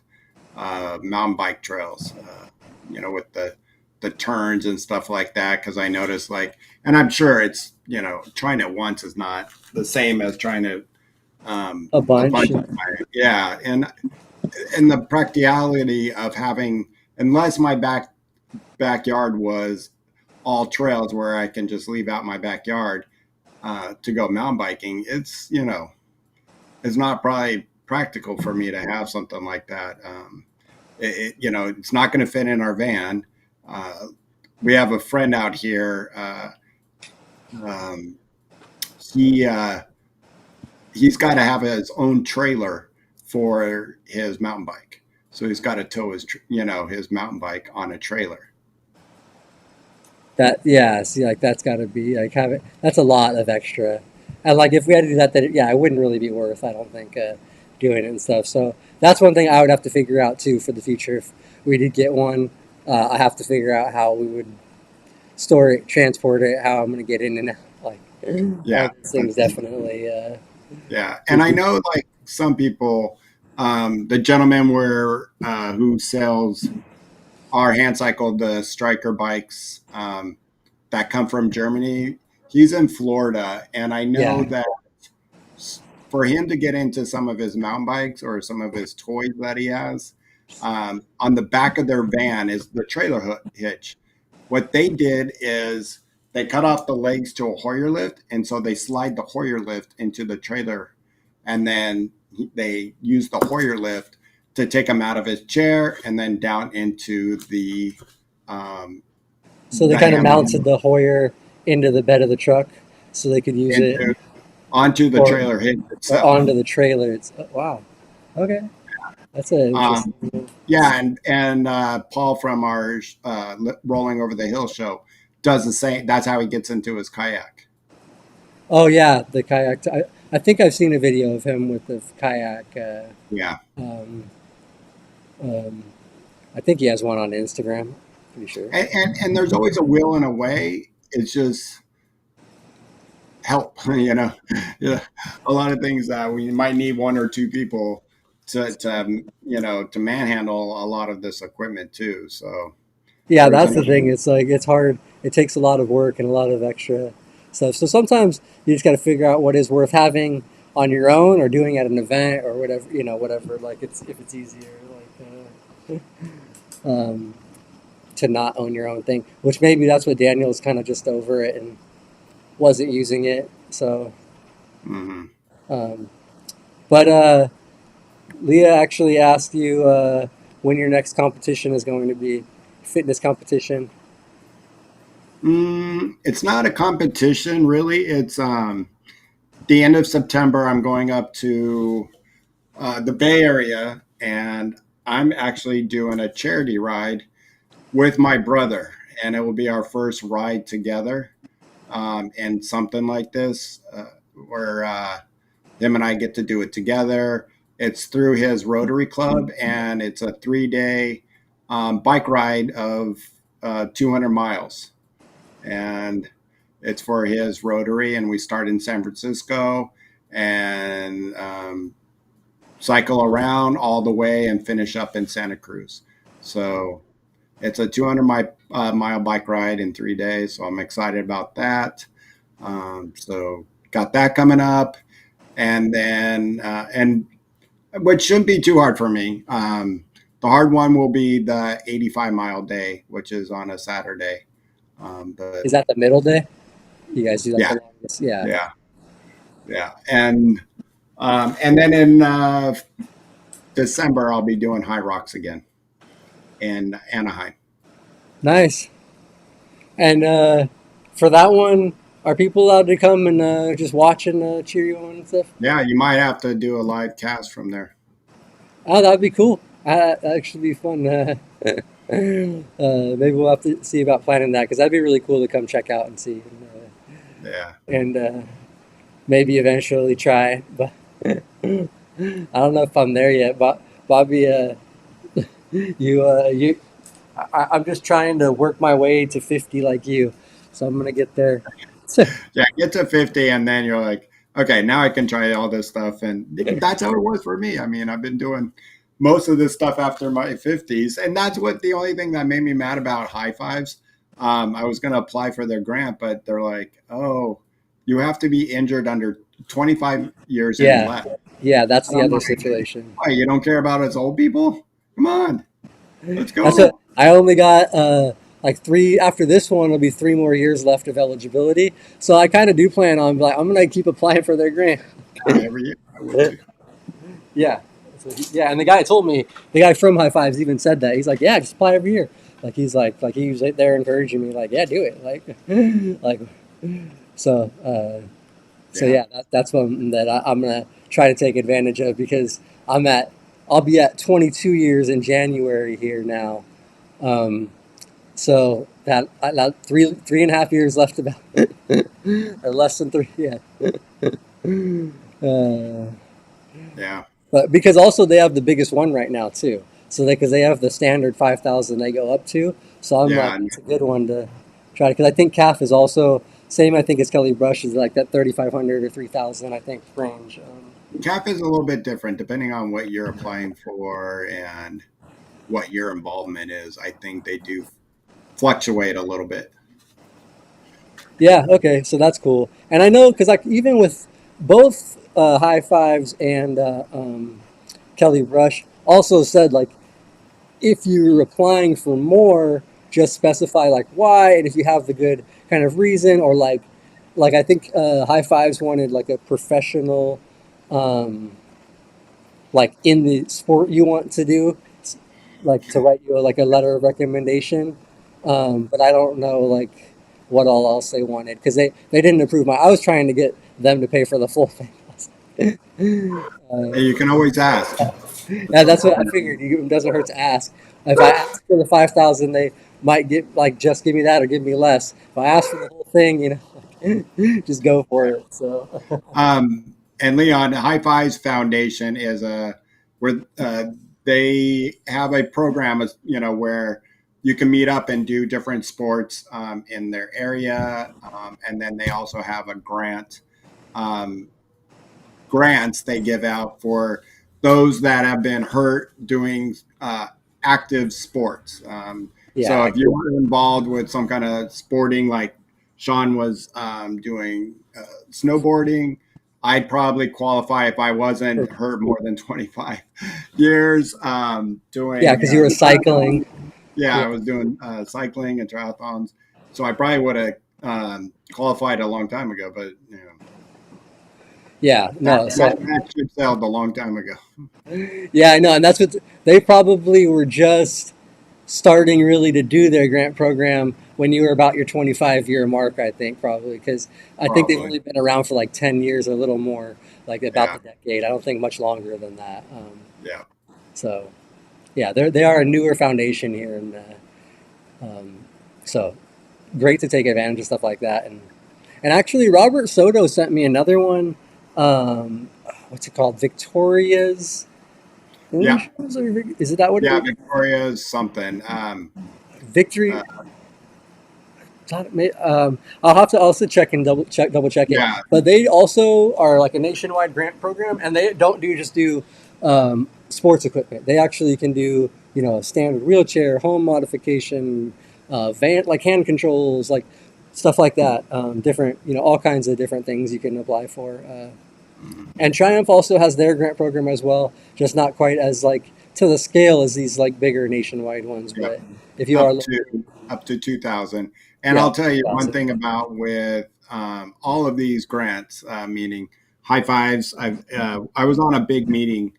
mountain bike trails. With the turns and stuff like that. Because I noticed and I'm sure it's trying it once is not the same as trying to A a bunch. bunch of time. Yeah, and the practicality of having, unless my backyard was all trails where I can just leave out my backyard to go mountain biking, it's not probably practical for me to have something like that. It's not going to fit in our van. Uh, we have a friend out here. Um, he he's got to have his own trailer for his mountain bike, so he's got to tow his mountain bike on a trailer. That yeah, see, like that's got to be like have it. That's a lot of extra, and like if we had to do that, then yeah, it wouldn't really be worth. I don't think doing it and stuff. So that's one thing I would have to figure out too for the future. If we did get one, I have to figure out how we would store it, transport it, how I'm going to get in and out. Like Yeah, all these things definitely. yeah, and I know like some people, the gentleman who sells our hand cycle, the striker bikes that come from Germany. He's in Florida, and I know Yeah. that for him to get into some of his mountain bikes or some of his toys that he has, on the back of their van is the trailer hitch. What they did is they cut off the legs to a Hoyer lift, and so they slide the Hoyer lift into the trailer, and then they use the Hoyer lift to take him out of his chair and then down into um, So they the kind of handle mounted the Hoyer into the bed of the truck, so they could use it into onto the or trailer hitch or itself. onto the trailer. It's wow. Okay, that's an Um, interesting. yeah, and Paul from our Rolling Over the Hill show does the same. That's how he gets into his kayak. Oh yeah, the kayak. I think I've seen a video of him with the kayak. Yeah, Um, um, I think he has one on Instagram. Pretty sure. and there's always a will and a way. It's just help, Yeah, a lot of things that we might need one or two people to manhandle a lot of this equipment too. So Yeah, there's that's an the thing. It's like it's hard. It takes a lot of work and a lot of extra stuff. So sometimes you just got to figure out what is worth having on your own or doing at an event or whatever. Whatever. Like it's if it's easier, like to not own your own thing. Which maybe that's what Daniel's kind of just over it and wasn't using it. So, mhm. um, but Leah actually asked you when your next competition is going to be, fitness competition. It's not a competition really. It's the end of September. I'm going up to the Bay Area, and I'm actually doing a charity ride with my brother, and it will be our first ride together, and something like this, where him and I get to do it together. It's through his Rotary Club, and it's a 3 day bike ride of 200 miles. And it's for his Rotary, and we start in San Francisco and cycle around all the way and finish up in Santa Cruz. So it's a 200 mile bike ride in 3 days. So I'm excited about that. So got that coming up, and then and which shouldn't be too hard for me. The hard one will be the 85-mile day, which is on a Saturday. But Is that the middle day? You guys do like yeah, the longest? Yeah. yeah, yeah, and then in December I'll be doing High Rocks again in Anaheim. Nice. And for that one, are people allowed to come and just watch and cheer you on and stuff? Yeah, you might have to do a live cast from there. Oh, that'd be cool. That should be fun. Maybe we'll have to see about planning that because that'd be really cool to come check out and see, Yeah, and maybe eventually try. But I don't know if I'm there yet. But Bobby, you, I'm just trying to work my way to 50 like you, so I'm gonna get there. yeah. Get to 50, and then you're like, okay, now I can try all this stuff, and that's how it was for me. I mean, I've been doing most of this stuff after my 50s, and that's what the only thing that made me mad about high fives. I was going to apply for their grant, but they're like, oh, you have to be injured under 25 years and Yeah, less. yeah, that's And the I'm other like, situation. why, you don't care about us old people? Come on, let's That's what go. I only got. Like three after this one, will be 3 more years left of eligibility. So I kind of do plan on like I'm gonna keep applying for their grant. Yeah, every year I would too. Yeah, yeah. And the guy told me, the guy from High Fives even said that. He's like, yeah, just apply every year. Like like he was there encouraging me, like, yeah, do it. Like, like so. So Yeah. yeah, that's one that I'm gonna try to take advantage of because I'm at. I'll be at 22 years in January here now. Um, So that 3.5 years left about, or less than three, yeah. Uh, Yeah. but because also they have the biggest one right now too. So because they have the standard 5,000 they go up to. So I'm like, Yeah. it's a good one to try because I think calf is also same. I think as Kelly Brush is like that 3,500 or 3,000 I think range. CAP is a little bit different depending on what you're applying for and what your involvement is. I think they do fluctuate a little bit. Yeah, okay, so that's cool. And I know because like even with both High Fives and Kelly Rush also said like if you're applying for more, just specify like why and if you have the good kind of reason or like I think High Fives wanted like a professional um, like in the sport you want to do like to write you like a letter of recommendation. But I don't know like what all else they wanted because they didn't approve my. I was trying to get them to pay for the full thing. And you can always ask. Yeah, that's what I figured. It doesn't hurt to ask. If I ask for the 5,000, they might get like just give me that or give me less. If I ask for the whole thing, just go for it. So And Leon, High Fives Foundation is a where they have a program, where you can meet up and do different sports in their area, and then they also have a um, grants they give out for those that have been hurt doing active sports. So yeah, if you're involved with some kind of sporting, like Sean was doing snowboarding, I'd probably qualify if I wasn't hurt more than 25 years yeah, doing because you were cycling. triathlons. Yeah, Yeah, I was doing cycling and triathlons. So I probably would have qualified a long time ago, but yeah, that, no. that, So that ship sailed a long time ago. yeah, I know, and that's what they probably were just starting really to do their grant program when you were about your 25-year mark. I think probably because I think they've Probably. only been around for like 10 years or a little more, like about Yeah. the decade. I don't think much longer than that. Yeah. So. Yeah, they are a newer foundation here, and so great to take advantage of stuff like that. And actually, Robert Soto sent me another one. What's it called? Victoria's Yeah, Angels, or is it that what it yeah, is? Victoria's something. Victory. I'll have to also double check it. Yeah, But they also are like a nationwide grant program, and they don't just do sports equipment. They actually can do a standard wheelchair, home modification, van like hand controls, like stuff like that. Different all kinds of different things you can apply for. mhm. And Triumph also has their grant program as well, just not quite as like to the scale as these like bigger nationwide ones. Yep. But if you are up looking, to up to 2000. And yeah, I'll tell you one 1,000. thing about with all of these grants, meaning high fives. I was on a big meeting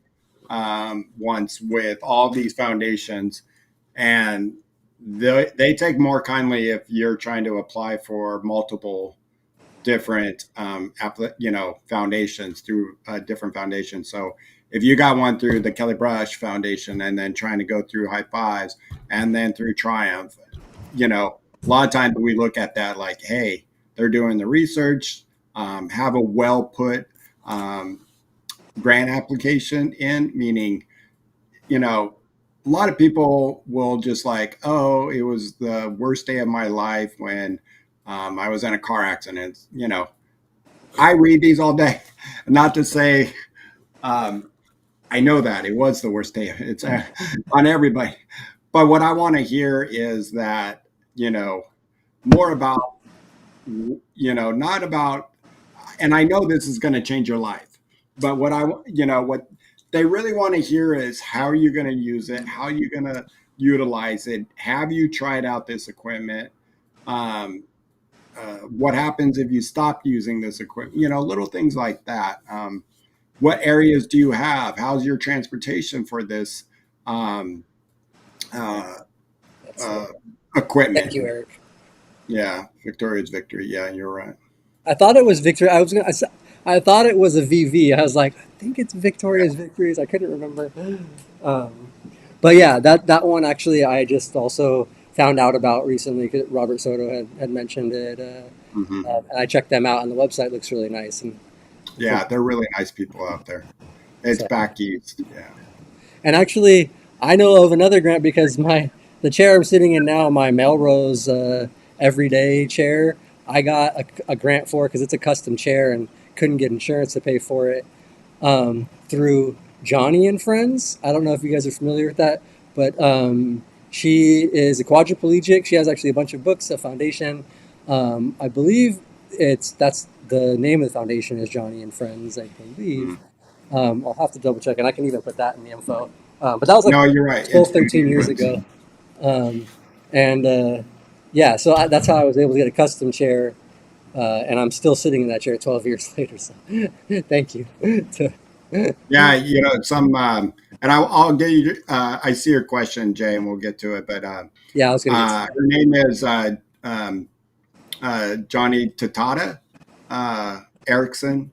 once with all these foundations, and they take more kindly if you're trying to apply for multiple different foundations through different foundations. So if you got one through the Kelly Brush Foundation and then trying to go through High Fives and then through Triumph, a lot of times we look at that like, hey, they're doing the research, have a well put um, grant application in, meaning, you know, a lot of people will just like, oh, it was the worst day of my life when I was in a car accident. I read these all day. Not to say I know that it was the worst day. It's on everybody. But what I want to hear is that, you know, more about, not about, and I know this is going to change your life, but what they really want to hear is how are you going to use it? How are you going to utilize it? Have you tried out this equipment? Um, what happens if you stop using this equipment? Little things like that. What areas do you have? How's your transportation for this um, uh, That's uh, Thank equipment? you, Eric. Yeah, Victoria's victory. Yeah, you're right. I thought it was Victory. I thought it was a VV. I was like, I think it's Victoria's Victories. I couldn't remember. Um, but yeah, that one actually I just also found out about recently because Robert Soto had mentioned it, Hmm. and I checked them out, and the website looks really nice. And from Yeah, they're really nice people out there. It's so, back east. Yeah. and actually, I know of another grant because the chair I'm sitting in now, my Melrose everyday chair, I got a grant for because it's a custom chair and couldn't get insurance to pay for it through Johnny and Friends. I don't know if you guys are familiar with that, but she is a quadriplegic. She has actually a bunch of books, a foundation. I believe that's the name of the foundation is Johnny and Friends. I believe. Mhm. I'll have to double check, and I can even put that in the info. But that was like No, you're right. 12, It's 13 years friends. ago. Um, and yeah, so that's how I was able to get a custom chair, and I'm still sitting in that chair 12 years later. So thank you. Yeah, some, and I'll get you. I see your question, Jay, and we'll get to it. But Yeah, I was going to get to her name is Johnny Tatata Erickson.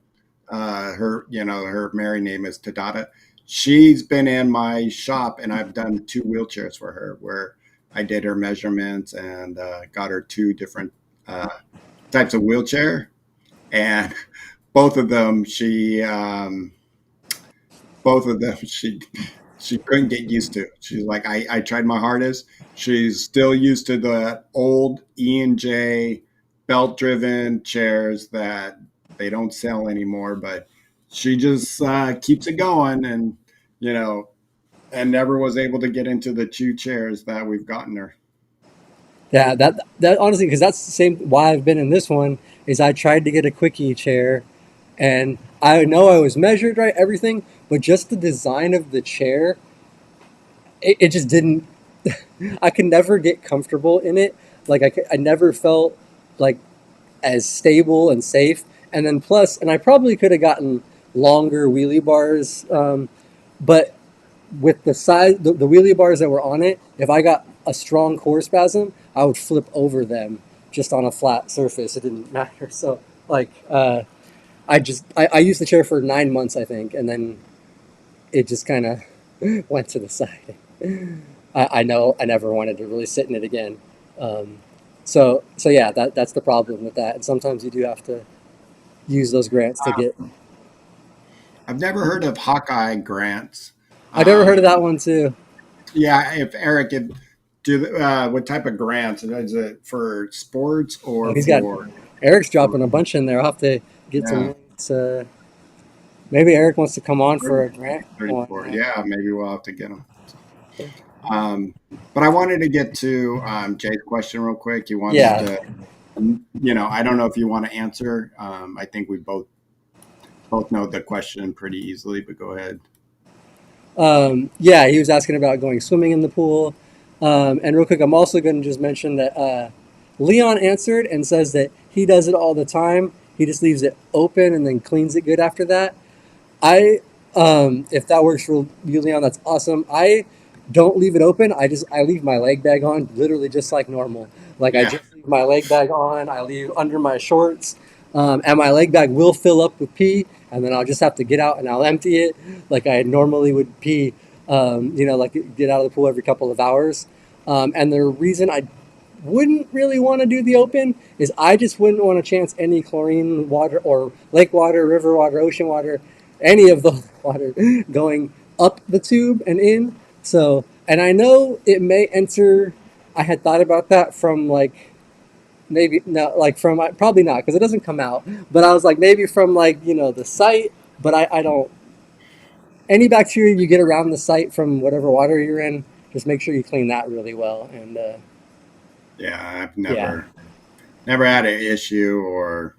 Her married name is Tatata. She's been in my shop, and I've done two wheelchairs for her, where I did her measurements and got her two different uh, types of wheelchair, and both of them she couldn't get used to. She's like, I tried my hardest. She's still used to the old E&J belt driven chairs that they don't sell anymore, but she just keeps it going, you know and never was able to get into the two chairs that we've gotten her. Yeah, that honestly, because that's the same why I've been in this one is I tried to get a quickie chair, and I know I was measured right, everything, but just the design of the chair, it just didn't. I could never get comfortable in it. Like I never felt like as stable and safe. And then plus, and I probably could have gotten longer wheelie bars, but with the size, the wheelie bars that were on it, if I got a strong core spasm, I would flip over them just on a flat surface. It didn't matter. So like, I used the chair for 9 months, I think, and then it just kind of went to the side. I know I never wanted to really sit in it again. Um, so yeah, that's the problem with that. And sometimes you do have to use those grants to get. I've never heard of Hawkeye grants. I never heard Um, of that one too. yeah, if Eric, what type of grants is it for sports Oh, or he's got for? Eric's dropping a bunch in there. I'll have to get some Yeah, links. Maybe Eric wants to come on for a grant 34. on. Yeah, maybe we'll have to get them. So, um, but I wanted to get to Jay's question real quick. He wants Yeah. to, I don't know if you want to answer. I think we both know the question pretty easily, but go ahead. Yeah, he was asking about going swimming in the pool. And real quick, I'm also going to just mention that Leon answered and says that he does it all the time. He just leaves it open and then cleans it good after that. I if that works for you, Leon, that's awesome. I don't leave it open. I leave my leg bag on, literally just like normal. Like I Yeah, just leave my leg bag on. I leave under my shorts, and my leg bag will fill up with pee, and then I'll just have to get out and I'll empty it like I normally would pee. Like get out of the pool every couple of hours. And the reason I wouldn't really want to do the open is I just wouldn't want to chance any chlorine water or lake water, river water, ocean water, any of the water going up the tube and in. So, and I know it may enter. I had thought about that from like maybe no, like from probably not because it doesn't come out. But I was like maybe from like the site. But I don't. Any bacteria you get around the site from whatever water you're in, just make sure you clean that really well. And yeah. I've yeah, never had an issue or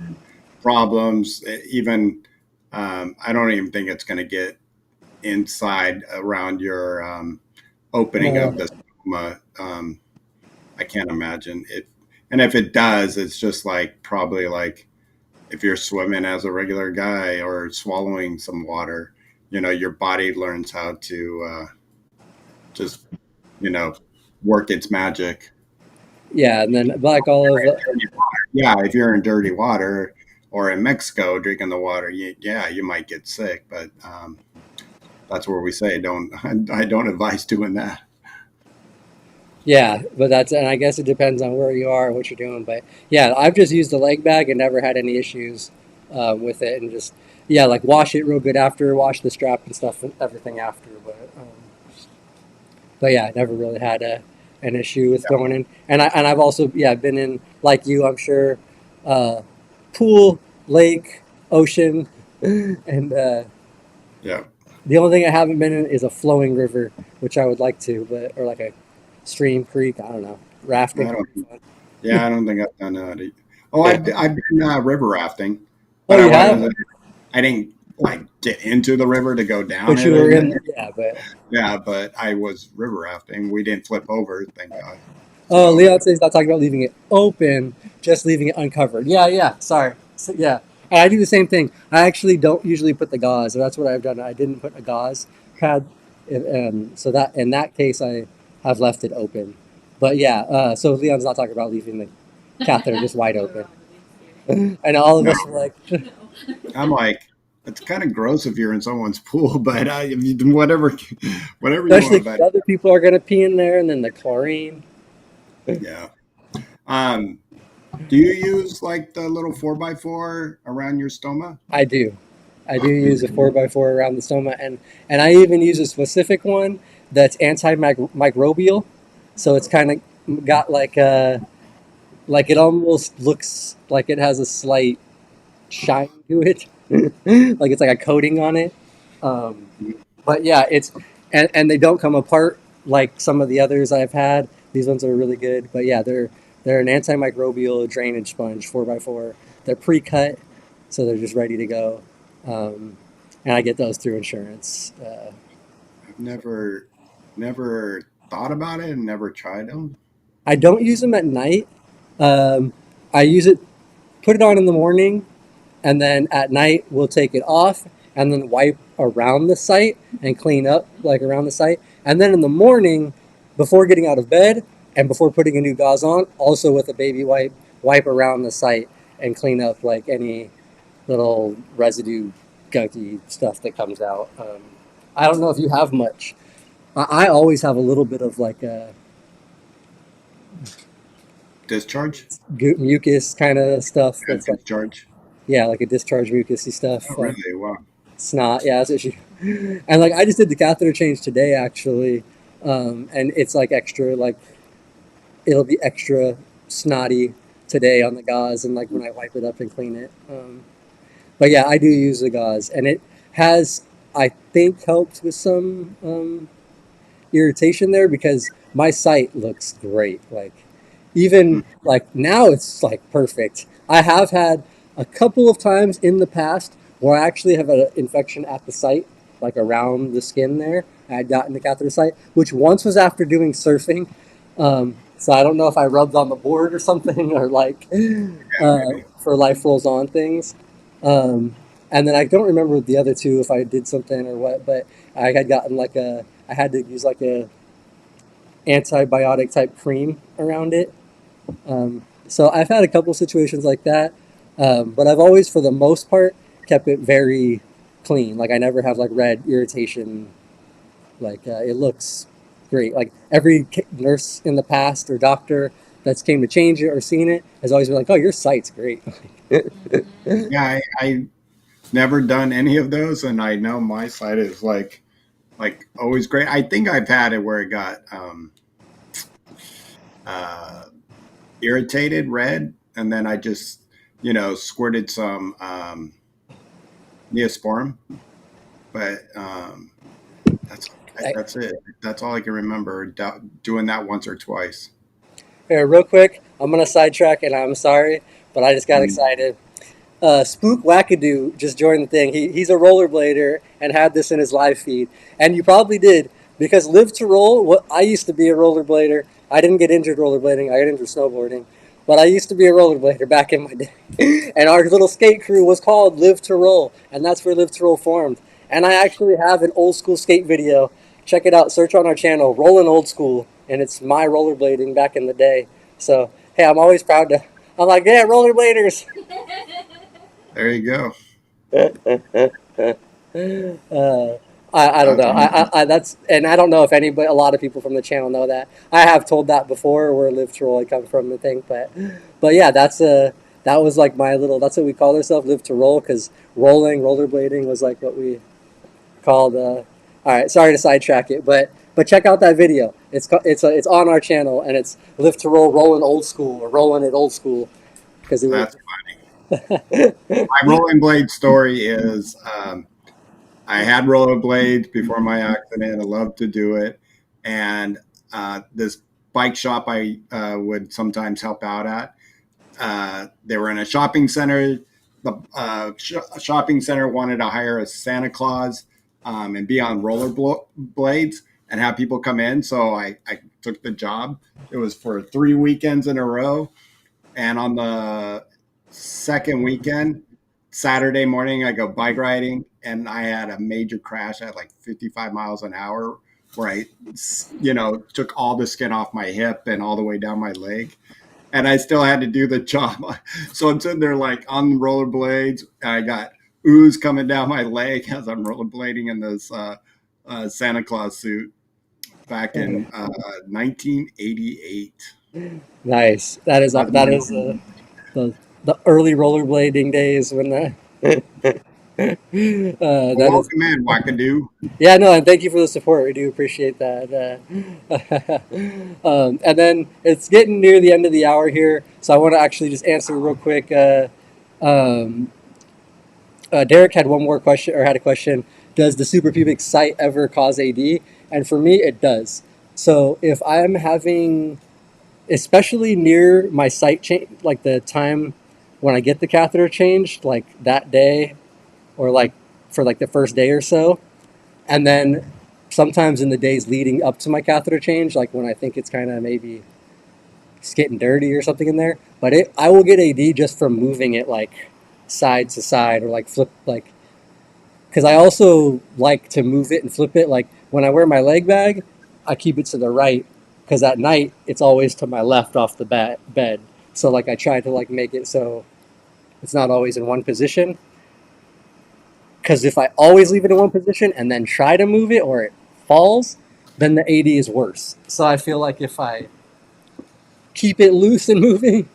problems. Even I don't even think it's going to get inside around your opening of no, the stoma. I can't imagine it. And if it does, it's just like probably like if you're swimming as a regular guy or swallowing some water, your body learns how to just, you know, work its magic. yeah, and then black olive. Yeah, if you're in dirty water or in Mexico drinking the water, yeah, you might get sick, but that's where we say don't. I don't advise doing that. Yeah, but and I guess it depends on where you are and what you're doing. But yeah, I've just used the leg bag and never had any issues with it, and just yeah, like wash it real good after, wash the strap and stuff, and everything after. But yeah, I never really had an issue with going in, and I've also been in like you, I'm sure, uh, pool, lake, ocean, and Yeah, the only thing I haven't been in is a flowing river, which I would like to, but or like a stream, creek. I don't know. I Rafting don't. would be fun. Yeah, I don't think I've done that. Oh, I've been river rafting, Oh, but I you have? wasn't. I didn't like get into the river to go down But it. you were And in, yeah. But yeah, but I was river rafting. We didn't flip over, thank God. oh, So Leon says not talking about leaving it open, just leaving it uncovered. Yeah, yeah. Sorry. So, yeah, and I do the same thing. I actually don't usually put the gauze. So that's what I've done. I didn't put a gauze pad, so that in that case I have left it open. But yeah, so Leon's not talking about leaving the catheter just wide open. And all of no, us were like, I'm like, it's kind of gross if you're in someone's pool, but if you do whatever you especially want. 'cause But other people are gonna pee in there, and then the chlorine. yeah. Um, do you use like the little 4x4 around your stoma? I do. I do use a 4x4 around the stoma, and I even use a specific one that's antimicrobial. So it's kind of got like it almost looks like it has a slight shine to it, like it's like a coating on it. Um, but yeah, and they don't come apart like some of the others I've had. These ones are really good, but yeah, they're an antimicrobial drainage sponge 4x4. They're pre-cut, so they're just ready to go. Um, and I get those through insurance. I've never thought about it and never tried them. I don't use them at night. Um, I put it on in the morning, and then at night we'll take it off and then wipe around the site and clean up like around the site. And then in the morning, before getting out of bed and before putting a new gauze on, also with a baby wipe around the site and clean up like any little residue, gunky stuff that comes out. I don't know if you have much. I always have a little bit of like a Discharge? mucus kind of stuff. Yeah, That's like, discharge. yeah, like a discharge mucusy Oh, stuff, like really? Wow. snot. Yeah, that's what she. And like I just did the catheter change today actually, and it's like extra like it'll be extra snotty today on the gauze and like when I wipe it up and clean it. But yeah, I do use the gauze, and it has, I think, helped with some irritation there because my sight looks great. Like even like now it's like perfect. I have had a couple of times in the past where I actually have an infection at the site, like around the skin there. I had gotten the catheter site, which once was after doing surfing. So I don't know if I rubbed on the board or something or like Maybe. for life rolls on things. Um, and then I don't remember the other two if I did something or what, but I had gotten like I had to use like a antibiotic type cream around it. So I've had a couple situations like that, but I've always, for the most part, kept it very clean. Like I never have like red irritation. Like it looks great. Like every nurse in the past or doctor that's came to change it or seen it has always been like, "Oh, your sight's great." Yeah, I never done any of those, and I know my side is like always great. I think I've had it where it got uh, irritated red, and then I just squirted some Neosporin, but that's that's it. That's all I can remember doing that once or twice. Here, real quick, I'm gonna sidetrack, and I'm sorry, but I just got Mm. excited. Spook Wackadoo just joined the thing. He's a rollerblader and had this in his live feed, and you probably did because Live to Roll. What I used to be a rollerblader. I didn't get injured rollerblading. I got injured snowboarding, but I used to be a rollerblader back in my day. And our little skate crew was called Live to Roll, and that's where Live to Roll formed. And I actually have an old school skate video. Check it out. Search on our channel, Rollin' Old School, and it's my rollerblading back in the day. So hey, I'm always proud to. I'm like, yeah, rollerbladers. There you go. Uh, I don't That's know. I that's and I don't know if anybody, a lot of people from the channel know that. I have told that before where Live to Roll I come from, I think, but yeah, that was like my little. That's what we called ourselves, Live to Roll, because rollerblading was like what we called. All right, sorry to sidetrack it, but check out that video. It's on our channel and it's Live to Roll, rolling old school or rolling it old school because it was. that's my rolling blade story is I had rollerblades before my accident. I loved to do it, and this bike shop I would sometimes help out at. They were in a shopping center. The shopping center wanted to hire a Santa Claus and be on rollerblades and have people come in. So I took the job. It was for 3 weekends in a row. And on the second weekend, Saturday morning, I go bike riding and I had a major crash at like 55 miles an hour where took all the skin off my hip and all the way down my leg. And I still had to do the job. So I'm sitting there like on rollerblades. I got ooze coming down my leg as I'm rollerblading in this Santa Claus suit back in 1988. Nice. That is the early rollerblading days when that is. Welcome in, Wackadoo. Yeah, no, and thank you for the support. We do appreciate that. And then it's getting near the end of the hour here, so I want to actually just answer real quick. Um, Derek had one more question, or had a question. Does the suprapubic site ever cause AD? And for me, it does. So if I'm having, especially near my site change, like the time when I get the catheter changed, like that day, or like for like the first day or so, and then sometimes in the days leading up to my catheter change, like when I think it's kind of maybe it's getting dirty or something in there, but I will get AD just from moving it like side to side or like flip, like because I also like to move it and flip it. Like when I wear my leg bag, I keep it to the right because at night it's always to my left off the bed. So like I try to like make it so it's not always in one position. Because if I always leave it in one position and then try to move it or it falls, then the 80 is worse. So I feel like if I keep it loose and moving,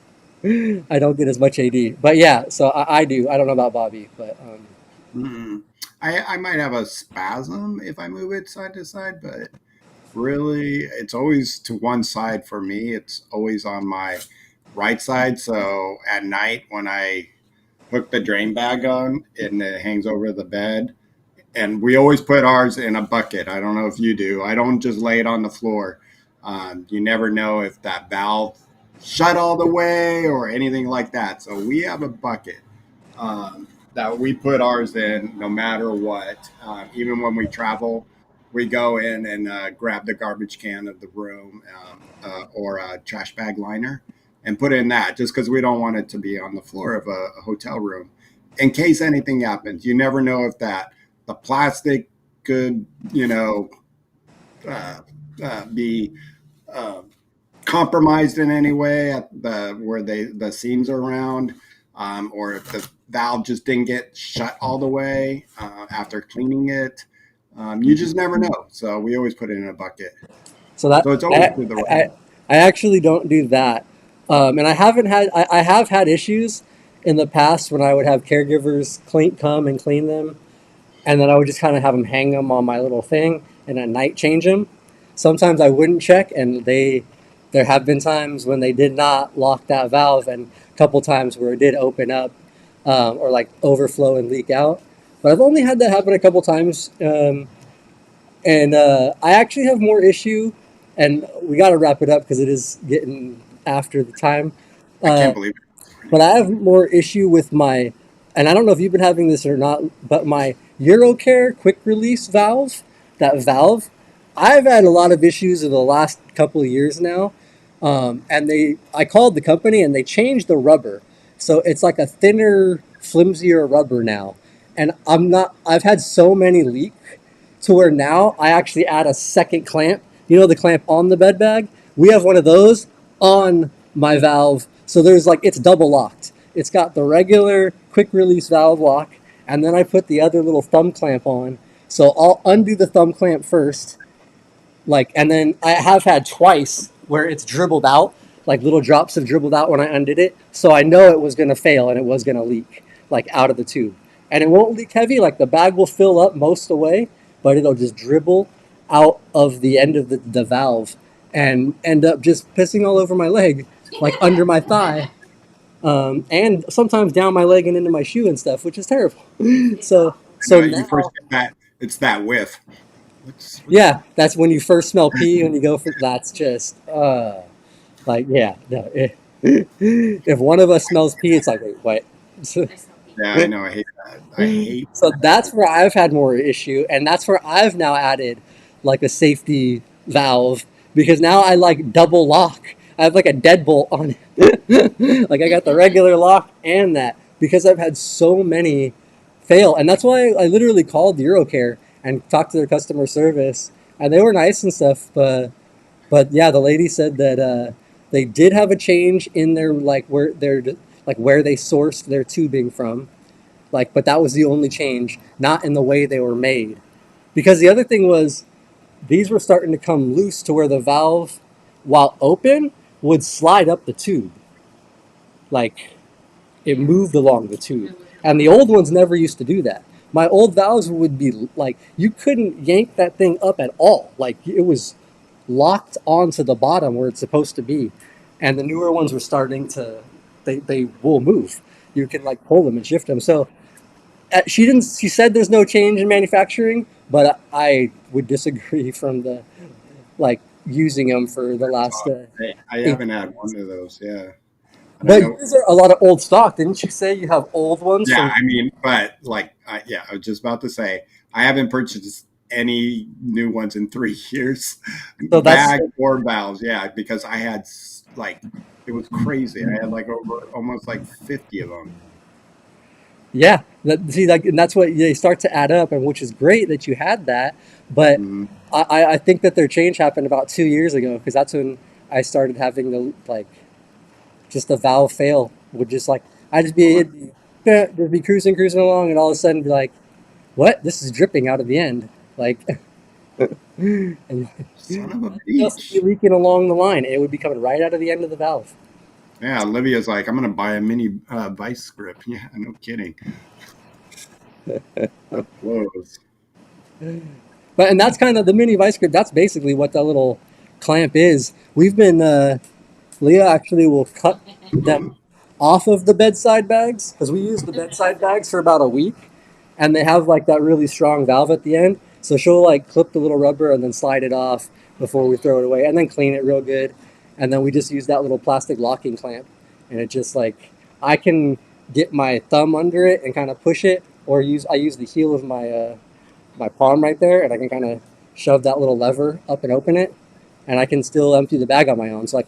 I don't get as much AD. But yeah, so I do. I don't know about Bobby, but Mm. I might have a spasm if I move it side to side, but really, it's always to one side for me. It's always on my right side. So at night when I hook the drain bag on and it hangs over the bed, and we always put ours in a bucket. I don't know if you do. I don't just lay it on the floor. You never know if that valve shut all the way or anything like that. So we have a bucket that we put ours in no matter what. Even when we travel, we go in and grab the garbage can of the room or a trash bag liner and put in that just because we don't want it to be on the floor of a hotel room in case anything happens. You never know if the plastic could, uh, be uh, compromised in any way at where the seams are around, or if the valve just didn't get shut all the way after cleaning it. You just never know. So we always put it in a bucket. so that So it's always I to the I, right. I actually don't do that, and I have had issues in the past when I would have caregivers come and clean them, and then I would just kind of have them hang them on my little thing, and at night change them. Sometimes I wouldn't check, and there have been times when they did not lock that valve, and a couple times where it did open up or like overflow and leak out. But I've only had that happen a couple times, and I actually have more issue, and we got to wrap it up because it is getting after the time. I Uh, can't believe it. but I have more issue with my, and I don't know if you've been having this or not, but my Eurocare quick release valve, that valve, I've had a lot of issues in the last couple of years now. I called the company and they changed the rubber. So it's like a thinner, flimsier rubber now. And I've had so many leak to where now I actually add a second clamp. You know, the clamp on the bed bag? We have one of those on my valve. So there's like, it's double locked. It's got the regular quick release valve lock, and then I put the other little thumb clamp on. So I'll undo the thumb clamp first, like, and then I have had twice where it's dribbled out, like little drops have dribbled out when I undid it. So I know it was going to fail and it was going to leak, like out of the tube. And it won't leak heavy, like the bag will fill up most of the way, but it'll just dribble out of the end of the valve and end up just pissing all over my leg, like under my thigh, and sometimes down my leg and into my shoe and stuff, which is terrible. I So know you first now, get that. It's that whiff. What's yeah, that's when you first smell pee when you go for. That's just like, yeah, no. If one of us smells pee, it's like, wait, what? So, Yeah, I know. I hate that. I hate so that. that's where I've had more issue, and that's where I've now added like a safety valve because now I like double lock. I have like a deadbolt on it. Like I got the regular lock and that because I've had so many fail, and that's why I literally called Eurocare and talked to their customer service, and they were nice and stuff, but yeah, the lady said that they did have a change in their like where they sourced their tubing from, like, but that was the only change, not in the way they were made. Because the other thing was these were starting to come loose to where the valve, while open, would slide up the tube, like it moved along the tube, and the old ones never used to do that. My old valves would be like you couldn't yank that thing up at all, like it was locked onto the bottom where it's supposed to be. And the newer ones were starting to, they will move. You can like pull them and shift them. So she said there's no change in manufacturing, but I would disagree from the, like, using them for the last I eight. haven't had one of those. Yeah, and I But know. yours are a lot of old stock. Didn't you say you have old ones Yeah, from? I mean, but like, yeah, I was just about to say, I haven't purchased any new ones in 3 years, So that's, bag or valves. Yeah, because I had like, it was crazy. I had like over almost like 50 of them. yeah. See, like, and that's what they start to add up, and which is great that you had that. But Mhm. I think that their change happened about 2 years ago because that's when I started having the, like, just the valve fail would just like I just be it'd be, just be cruising along, and all of a sudden be like, what? This is dripping out of the end. Like, And Son of a that'd just be beach. leaking along the line. It would be coming right out of the end of the valve. Yeah, Olivia's like, I'm gonna buy a mini vice grip. Yeah, no kidding. Up close. But and that's kind of the mini vice grip. That's basically what that little clamp is. We've been Leah actually will cut them off of the bedside bags because we use the bedside bags for about a week, and they have like that really strong valve at the end. So she'll like clip the little rubber and then slide it off before we throw it away, and then clean it real good. And then we just use that little plastic locking clamp, and it just like I can get my thumb under it and kind of push it, or use the heel of my palm right there, and I can kind of shove that little lever up and open it, and I can still empty the bag on my own. So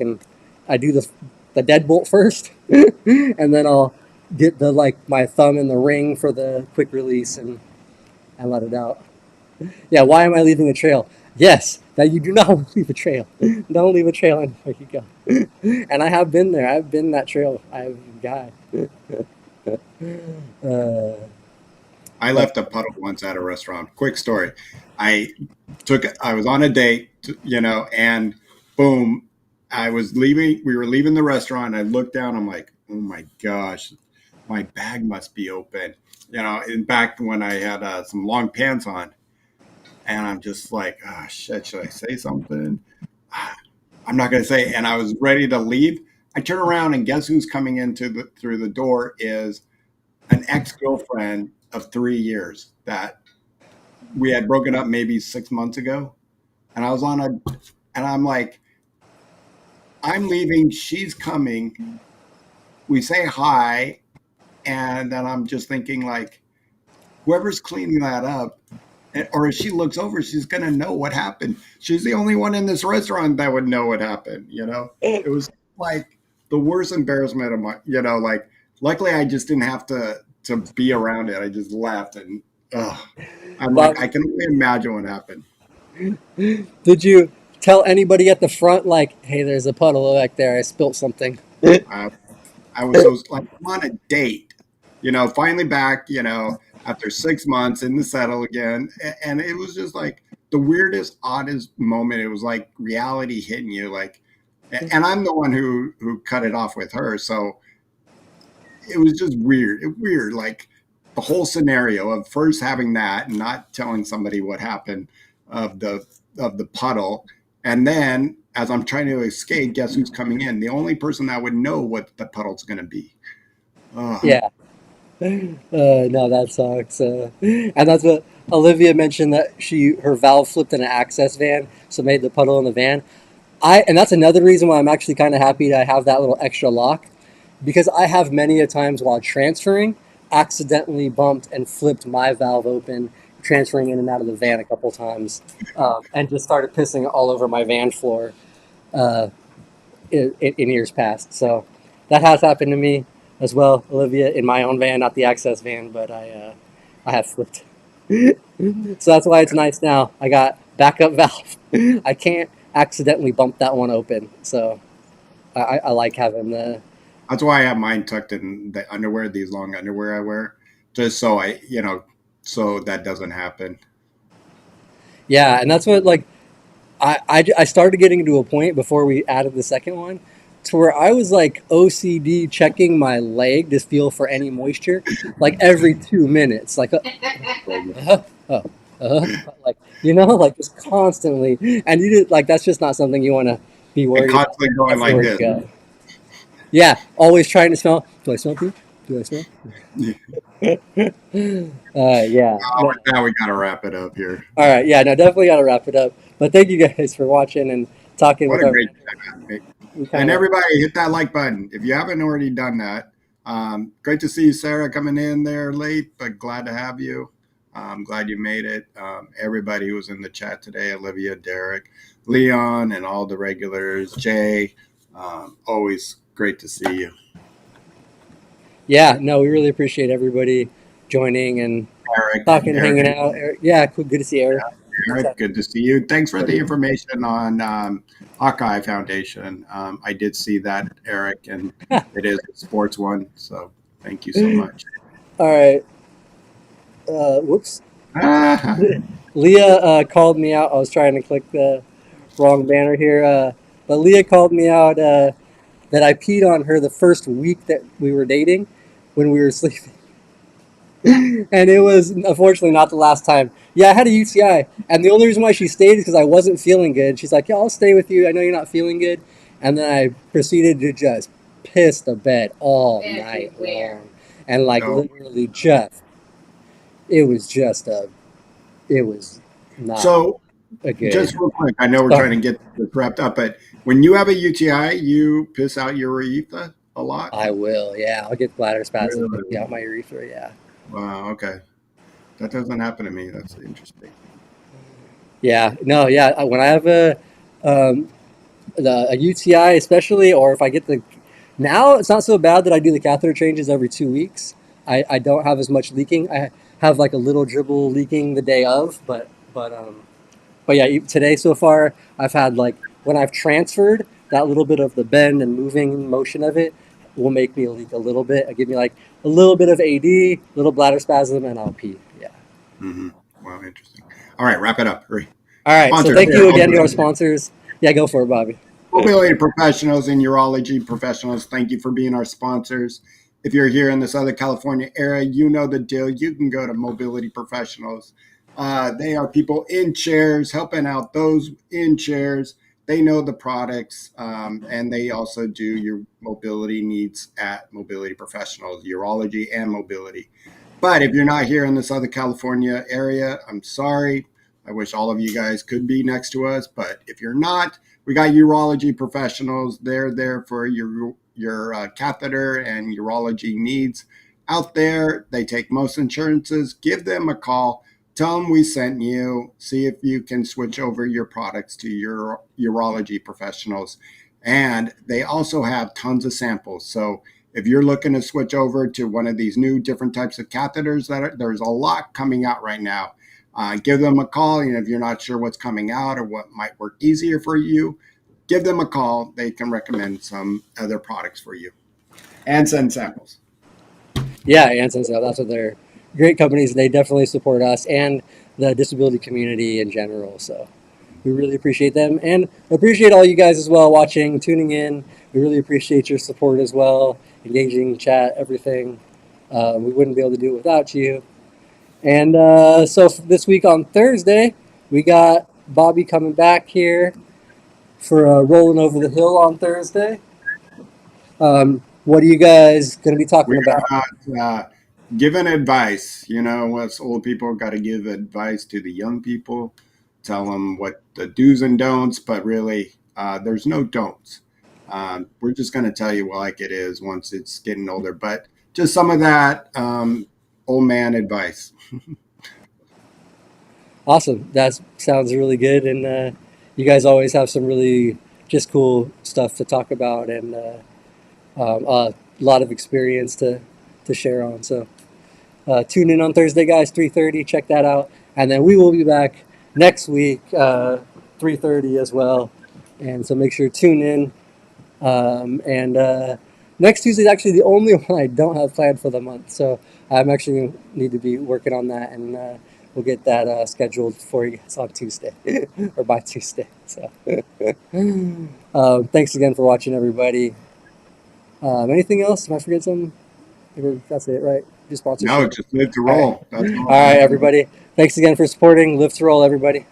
I do the deadbolt first, and then I'll get the like my thumb in the ring for the quick release and let it out. Yeah, why am I leaving a trail? Yes, that you do not want to leave a trail. Don't leave a trail anywhere you go. And I have been there. I've been that trail. I've guy. Uh, I but left a puddle once at a restaurant. Quick story. I I was on a date, and boom, I was leaving. We were leaving the restaurant. And I looked down. I'm like, oh my gosh, my bag must be open. In fact, when I had some long pants on, and I'm just like, oh shit, should I say something? I'm not going to say. And I was ready to leave. I turn around and guess who's coming through the door is an ex girlfriend of 3 years that we had broken up maybe 6 months ago. And I was on a, and I'm like, I'm leaving. She's coming. We say hi. And then I'm just thinking, like, whoever's cleaning that up, or if she looks over, she's going to know what happened. She's the only one in this restaurant that would know what happened. It was like the worst embarrassment of like, luckily I just didn't have to be around it. I just left and, I'm like, Bob, I can only imagine what happened. did you tell anybody at the front like, "Hey, there's a puddle back there. I spilt something." I, I was so like I'm on a date, finally back, after 6 months in the settle again, and it was just like the weirdest, oddest moment. It was like reality hitting you, like, and I'm the one who cut it off with her, so it was just weird. Weird, like the whole scenario of first having that and not telling somebody what happened of the puddle, and then as I'm trying to escape, guess who's coming in? The only person that would know what the puddle's going to be. Oh, Yeah. No, that sucks. And that's what Olivia mentioned that her valve flipped in an access van, so made the puddle in the van. And that's another reason why I'm actually kind of happy to have that little extra lock, because I have many a times while transferring accidentally bumped and flipped my valve open, transferring in and out of the van a couple times, and just started pissing all over my van floor uh, in years past. So that has happened to me as well, Olivia, in my own van, not the access van, but I have flipped. So that's why it's nice now. I got backup valve. I can't accidentally bump that one open. So I like having the that's why I have mine tucked in the underwear, these long underwear I wear, just so so that doesn't happen. yeah, and that's what like I started getting to a point before we added the second one to where I was like OCD checking my leg to feel for any moisture like every 2 minutes, like uh, uh, like like just constantly, and you did like that's just not something you want to be And worried about constantly going like everywhere you this. go. Yeah, always trying to smell. Do I smell poop? Do I smell? Yeah. No. With that, we got to wrap it up here. All right. Yeah. No. Definitely got to wrap it up. But thank you guys for watching and talking What with a our. great time. We And kind of. everybody hit that like button if you haven't already done that. Great to see you, Sarah, coming in there late, but glad to have you. I'm glad you made it. Everybody who was in the chat today, Olivia, Derek, Leon, and all the regulars, Jay, always great to see you. Yeah. No. We really appreciate everybody joining and talking, Eric, hanging out. Yeah. Cool. Good to see Eric. Eric, good to see you. Thanks for the information on Hawkeye Foundation. I did see that, Eric, and it is a sports one. So thank you so much. All right. Whoops. Leah called me out. I was trying to click the wrong banner here, but Leah called me out that I peed on her the first week that we were dating when we were sleeping. And it was unfortunately not the last time. Yeah, I had a UTI, and the only reason why she stayed is because I wasn't feeling good. She's like, "Yeah, I'll stay with you. I know you're not feeling good," and then I proceeded to just piss the bed all night long, and like No. literally just it was just it was not So a good. just real quick, I know we're Oh, trying to get this wrapped up, but when you have a UTI, you piss out your urethra a lot? I will. Yeah, I'll get bladder spasms. Really? Yeah, out my urethra. Yeah. Wow, okay. That doesn't happen to me. That's interesting. Yeah. No. Yeah. When I have um, a UTI, especially, or if I get the now, it's not so bad that I do the catheter changes every 2 weeks. I don't have as much leaking. I have like a little dribble leaking the day of, but yeah, today so far I've had like when I've transferred that little bit of the bend and moving motion of it will make me leak a little bit. Give me like a little bit of AD, little bladder spasm, and I'll pee. Yeah. Hmm. Wow, interesting. All right, wrap it up. Hurry. All right. So Sponsors thank here. you again to our sponsors. Yeah, go for it, Bobby. Mobility professionals and urology professionals, thank you for being our sponsors. If you're here in the Southern California area, you know the deal. You can go to Mobility Professionals. They are people in chairs, helping out those in chairs. They know the products, and they also do your mobility needs at Mobility Professionals, urology and mobility. But if you're not here in the Southern California area, I'm sorry. I wish all of you guys could be next to us, but if you're not, we got urology professionals. They're there for your catheter and urology needs out there. They take most insurances. Give them a call. Tell them we sent you. See if you can switch over your products to your urology professionals. And they also have tons of samples. So if you're looking to switch over to one of these new different types of catheters, there's a lot coming out right now. Give them a call. If you're not sure what's coming out or what might work easier for you, give them a call. They can recommend some other products for you and send samples. Yeah, Anson, so that's what they're great companies. They definitely support us and the disability community in general. So we really appreciate them and appreciate all you guys as well watching, tuning in. We really appreciate your support as well, engaging, chat, everything. We wouldn't be able to do it without you. And so this week on Thursday, we got Bobby coming back here for Rolling Over the Hill on Thursday. What are you guys going to be talking We about? are not giving advice. Us old people got to give advice to the young people, tell them what the do's and don'ts, but really, there's no don'ts. We're just going to tell you like it is once it's getting older, but just some of that old man advice. Awesome. That sounds really good. And you guys always have some really just cool stuff to talk about and a lot of experience to share on. So tune in on Thursday, guys, 3:30. Check that out. And then we will be back next week, 3:30 as well. And so make sure to tune in. And next Tuesday is actually the only one I don't have planned for the month. So I'm actually need to be working on that, and we'll get that scheduled for you guys on Tuesday or by Tuesday. So thanks again for watching, everybody. Anything else? Am I forgetting something? That's it, right? Just No, sponsorship. just live to All right. roll. That's All all. right, everybody. Thanks again for supporting. Live to roll, everybody.